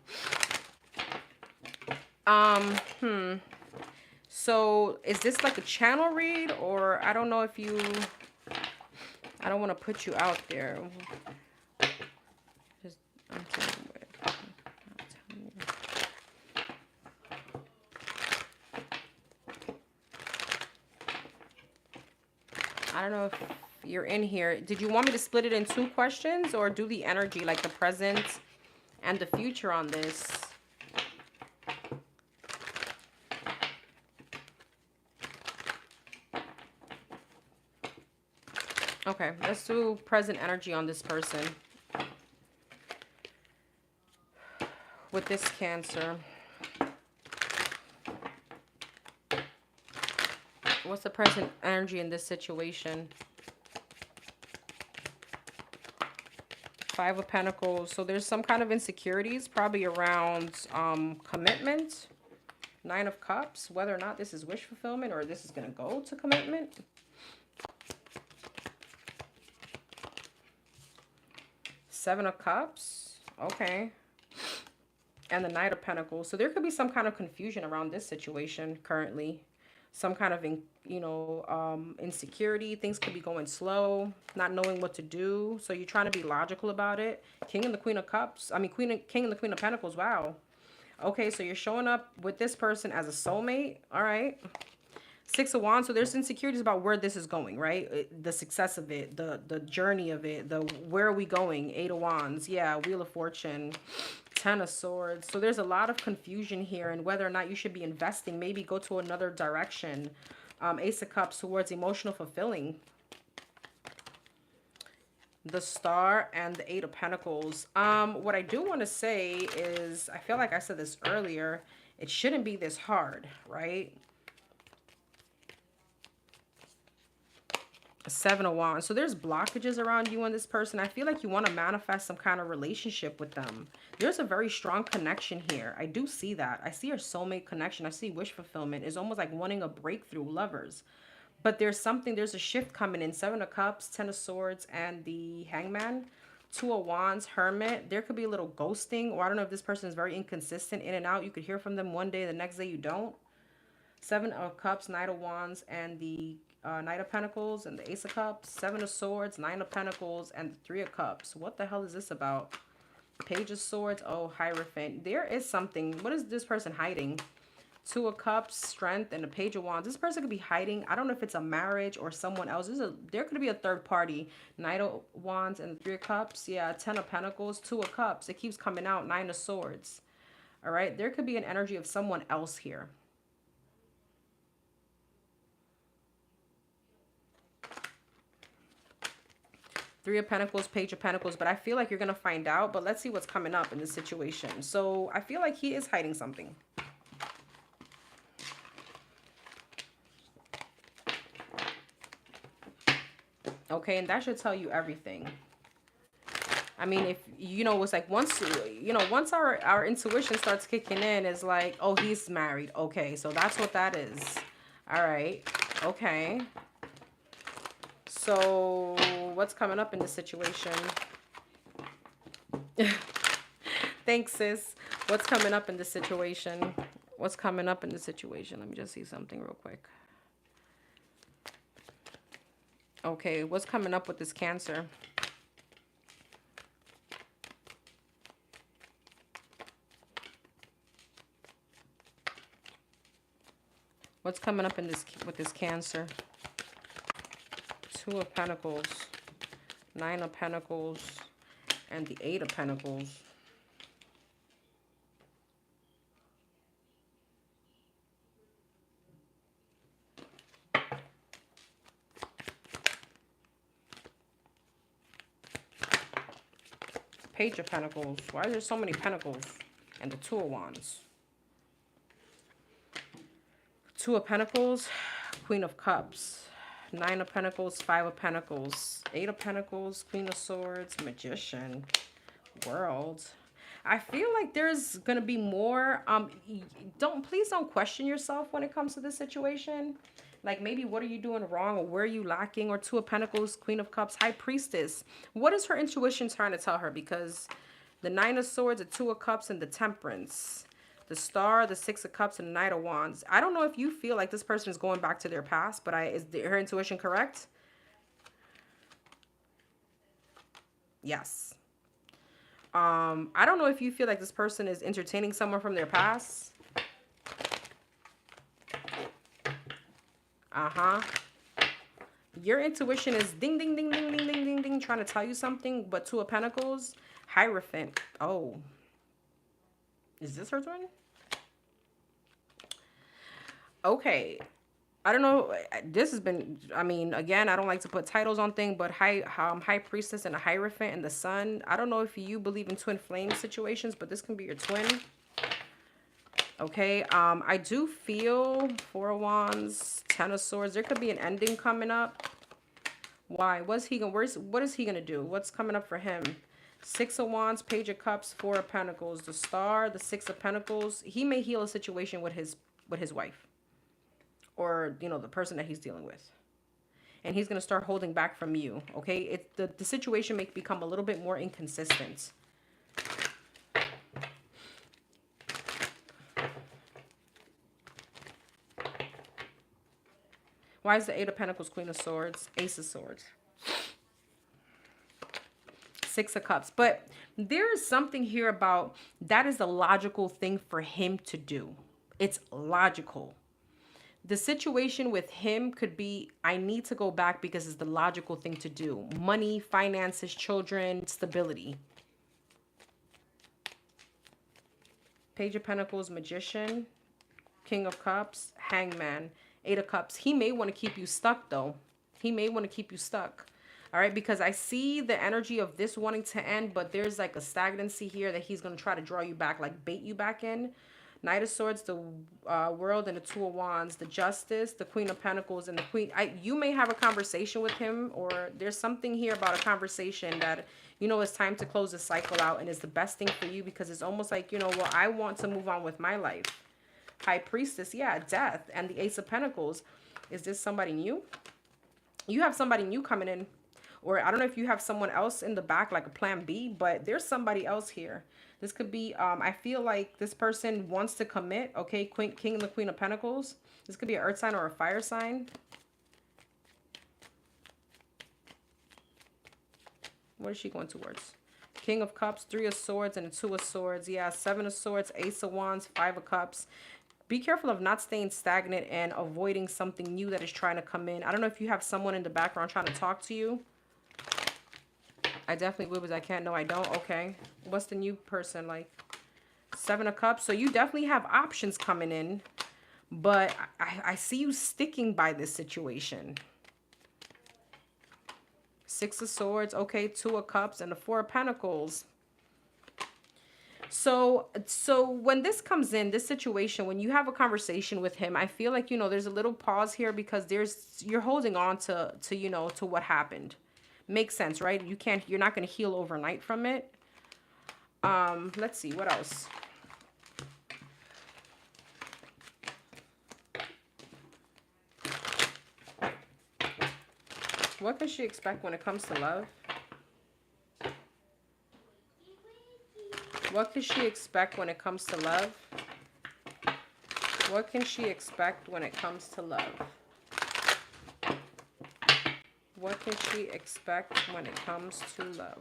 Speaker 1: So is this like a channel read, or I don't know if you, I don't want to put you out there. Just, I'm telling you. I don't know if you're in here. Did you want me to split it in two questions or do the energy, like the present and the future on this? Okay, let's do present energy on this person with this Cancer. What's the present energy in this situation? Five of Pentacles. So there's some kind of insecurities, probably around commitment. Nine of Cups. Whether or not this is wish fulfillment or this is going to go to commitment. Seven of Cups. Okay. And the Knight of Pentacles. So there could be some kind of confusion around this situation currently. some kind of, insecurity. Things could be going slow, not knowing what to do. So you're trying to be logical about it. King and the Queen of Cups. I mean, King and the Queen of Pentacles. Wow. Okay, so you're showing up with this person as a soulmate. All right. Six of Wands. So there's insecurities about where this is going, right? The success of it, the journey of it, the where are we going? Eight of Wands. Yeah, Wheel of Fortune. Ten of Swords. So there's a lot of confusion here and whether or not you should be investing. Maybe go to another direction. Ace of Cups towards emotional fulfilling. The Star and the Eight of Pentacles. What I do want to say is, I feel like I said this earlier, it shouldn't be this hard, right? Seven of Wands. So there's blockages around you and this person. I feel like you want to manifest some kind of relationship with them. There's a very strong connection here. I do see that. I see your soulmate connection. I see wish fulfillment. It's almost like wanting a breakthrough, lovers. But there's a shift coming in. Seven of Cups, Ten of Swords, and the Hangman. Two of Wands, Hermit. There could be a little ghosting, or I don't know if this person is very inconsistent, in and out. You could hear from them one day, the next day you don't. Seven of Cups, Knight of Wands, and the Knight of Pentacles, and the Ace of Cups. Seven of Swords, Nine of Pentacles, and the Three of Cups. What the hell is this about? Page of Swords. Oh, Hierophant. There is something. What is this person hiding? Two of Cups, Strength, and the Page of Wands. This person could be hiding. I don't know if it's a marriage or someone else. There could be a third party. Knight of Wands and the Three of Cups. Yeah, Ten of Pentacles, Two of Cups. It keeps coming out. Nine of Swords. All right. There could be an energy of someone else here. Three of Pentacles, Page of Pentacles, but I feel like you're going to find out, but let's see what's coming up in this situation. So I feel like he is hiding something. Okay, and that should tell you everything. I mean, if, it's like once our intuition starts kicking in, it's like, oh, he's married. Okay, so that's what that is. All right. Okay. So what's coming up in this situation? Thanks, sis. What's coming up in this situation? What's coming up in this situation? Let me just see something real quick. Okay, what's coming up with this Cancer? What's coming up in this with this Cancer? Two of Pentacles, Nine of Pentacles, and the Eight of Pentacles. Page of Pentacles. Why are there so many Pentacles? And the Two of Wands. Two of Pentacles, Queen of Cups. Nine of Pentacles, Five of Pentacles, Eight of Pentacles, Queen of Swords, Magician, World. I feel like there's gonna be more. Please don't question yourself when it comes to this situation. Like, maybe what are you doing wrong, or where are you lacking? Or Two of Pentacles, Queen of Cups, High Priestess. What is her intuition trying to tell her? Because the Nine of Swords, the Two of Cups, and the Temperance. The Star, the Six of Cups, and the Knight of Wands. I don't know if you feel like this person is going back to their past, but is her intuition correct? Yes. I don't know if you feel like this person is entertaining someone from their past. Your intuition is ding, ding, ding, ding, ding, ding, ding, ding, trying to tell you something, but Two of Pentacles, Hierophant. Oh. Is this her twin? Okay. I don't know. This has been, I mean, again, I don't like to put titles on things, but High Priestess and a Hierophant and the Sun. I don't know if you believe in twin flame situations, but this can be your twin. Okay. I do feel Four of Wands, Ten of Swords. There could be an ending coming up. Why? What is he gonna do? What's coming up for him? Six of Wands, Page of Cups, Four of Pentacles, the Star, the Six of Pentacles. He may heal a situation with his wife, or the person that he's dealing with, and he's gonna start holding back from you. Okay, the situation may become a little bit more inconsistent. Why is the Eight of Pentacles, Queen of Swords, Ace of Swords? Six of Cups. But there is something here about that is the logical thing for him to do. It's logical. The situation with him could be, I need to go back because it's the logical thing to do. Money, finances, children, stability. Page of Pentacles, Magician, King of Cups, Hangman, Eight of Cups. He may want to keep you stuck though. He may want to keep you stuck. All right, because I see the energy of this wanting to end, but there's like a stagnancy here that he's going to try to draw you back, like bait you back in. Knight of Swords, the World, and the Two of Wands, the Justice, the Queen of Pentacles, and the Queen. You may have a conversation with him, or there's something here about a conversation that, you know, it's time to close the cycle out, and it's the best thing for you because it's almost like, you know, well, I want to move on with my life. High Priestess, yeah, Death, and the Ace of Pentacles. Is this somebody new? You have somebody new coming in. Or I don't know if you have someone else in the back, like a plan B, but there's somebody else here. This could be, I feel like this person wants to commit, okay? King and the Queen of Pentacles. This could be an earth sign or a fire sign. What is she going towards? King of Cups, Three of Swords, and a Two of Swords. Yeah, Seven of Swords, Ace of Wands, Five of Cups. Be careful of not staying stagnant and avoiding something new that is trying to come in. I don't know if you have someone in the background trying to talk to you. I definitely would, but I can't. No, I don't. Okay. What's the new person like? Seven of Cups. So you definitely have options coming in, but I see you sticking by this situation. Six of Swords. Okay. Two of Cups and the Four of Pentacles. So when this comes in, this situation, when you have a conversation with him, I feel like, you know, there's a little pause here because you're holding on to, you know, to what happened. Makes sense, right? You're not going to heal overnight from it. Let's see, what else? What can she expect when it comes to love? What can she expect when it comes to love? What can she expect when it comes to love? What can she expect when it comes to love?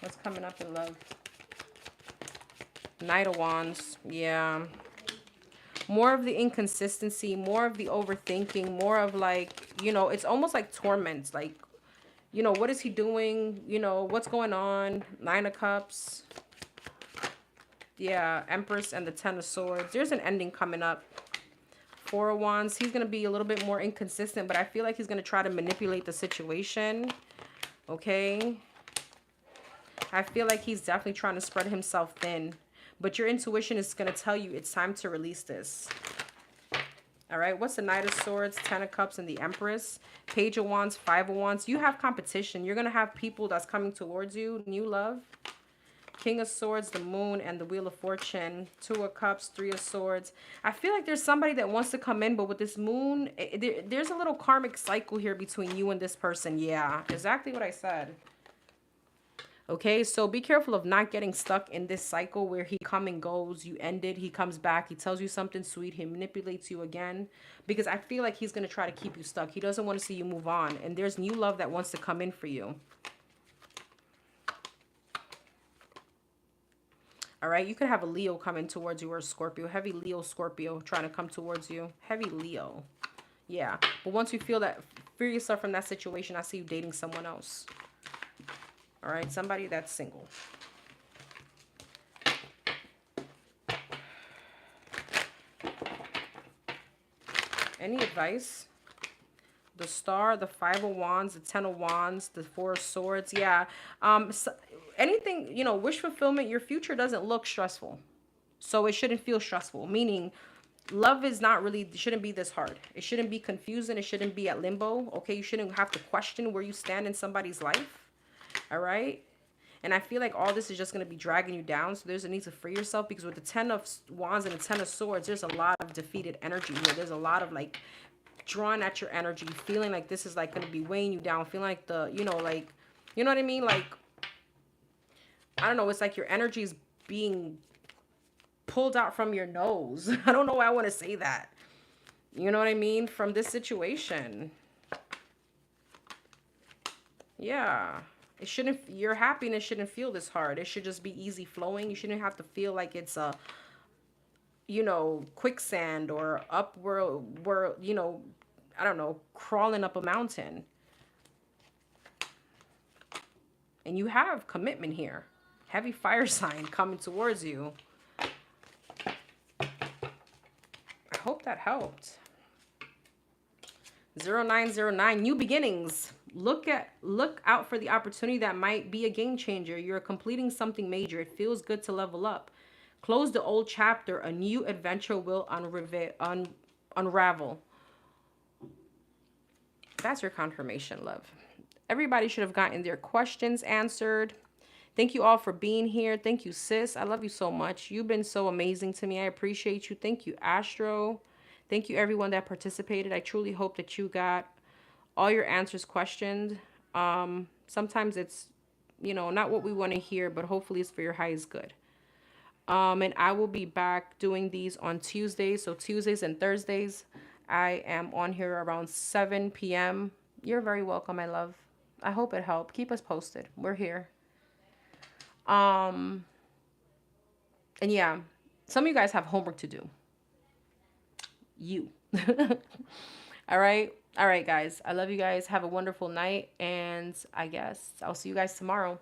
Speaker 1: What's coming up in love? Knight of Wands. Yeah. More of the inconsistency, more of the overthinking, more of like, you know, it's almost like torment. Like, you know, what is he doing? You know, what's going on? Nine of Cups. Yeah, Empress and the Ten of Swords. There's an ending coming up. Four of Wands. He's going to be a little bit more inconsistent, but I feel like he's going to try to manipulate the situation. Okay. I feel like he's definitely trying to spread himself thin, but your intuition is going to tell you it's time to release this. All right. What's the Knight of Swords, Ten of Cups, and the Empress? Page of Wands, Five of Wands. You have competition. You're going to have people that's coming towards you. New love. King of Swords, the Moon, and the Wheel of Fortune. Two of Cups, Three of Swords. I feel like there's somebody that wants to come in, but with this Moon, there's a little karmic cycle here between you and this person. Yeah, exactly what I said. Okay, so be careful of not getting stuck in this cycle where he come and goes. You end it, he comes back, he tells you something sweet, he manipulates you again. Because I feel like he's going to try to keep you stuck. He doesn't want to see you move on. And there's new love that wants to come in for you. All right, you could have a Leo coming towards you or a Scorpio. Heavy Leo, Scorpio trying to come towards you. Heavy Leo. Yeah, but once you feel that, free yourself from that situation, I see you dating someone else. All right, somebody that's single. Any advice? The Star, the Five of Wands, the Ten of Wands, the Four of Swords. Yeah. So anything, you know, wish fulfillment, your future doesn't look stressful. So it shouldn't feel stressful. Meaning, love is not really, shouldn't be this hard. It shouldn't be confusing. It shouldn't be at limbo. Okay, you shouldn't have to question where you stand in somebody's life. All right. And I feel like all this is just going to be dragging you down. So there's a need to free yourself, because with the Ten of Wands and the Ten of Swords, there's a lot of defeated energy here. There's a lot of like drawing at your energy, feeling like this is like going to be weighing you down, feeling like the, you know, like, you know what I mean? Like, I don't know. It's like your energy is being pulled out from your nose. I don't know why I want to say that. You know what I mean? From this situation. Yeah. It shouldn't, your happiness shouldn't feel this hard. It should just be easy flowing. You shouldn't have to feel like it's a, you know, quicksand or upward, you know, I don't know, crawling up a mountain. And you have commitment here. Heavy fire sign coming towards you. I hope that helped. 0909, new beginnings. Look out for the opportunity that might be a game changer. You're completing something major. It feels good to level up. Close the old chapter. A new adventure will unravel. That's your confirmation, love. Everybody should have gotten their questions answered. Thank you all for being here. Thank you, sis. I love you so much. You've been so amazing to me. I appreciate you. Thank you, Astro. Thank you, everyone that participated. I truly hope that you got all your answers questioned. Sometimes it's, you know, not what we want to hear, but hopefully it's for your highest good. And I will be back doing these on Tuesdays. So Tuesdays and Thursdays, I am on here around 7 p.m. You're very welcome, my love. I hope it helped. Keep us posted. We're here. And yeah, some of you guys have homework to do. You. All right. All right, guys. I love you guys. Have a wonderful night. And I guess I'll see you guys tomorrow.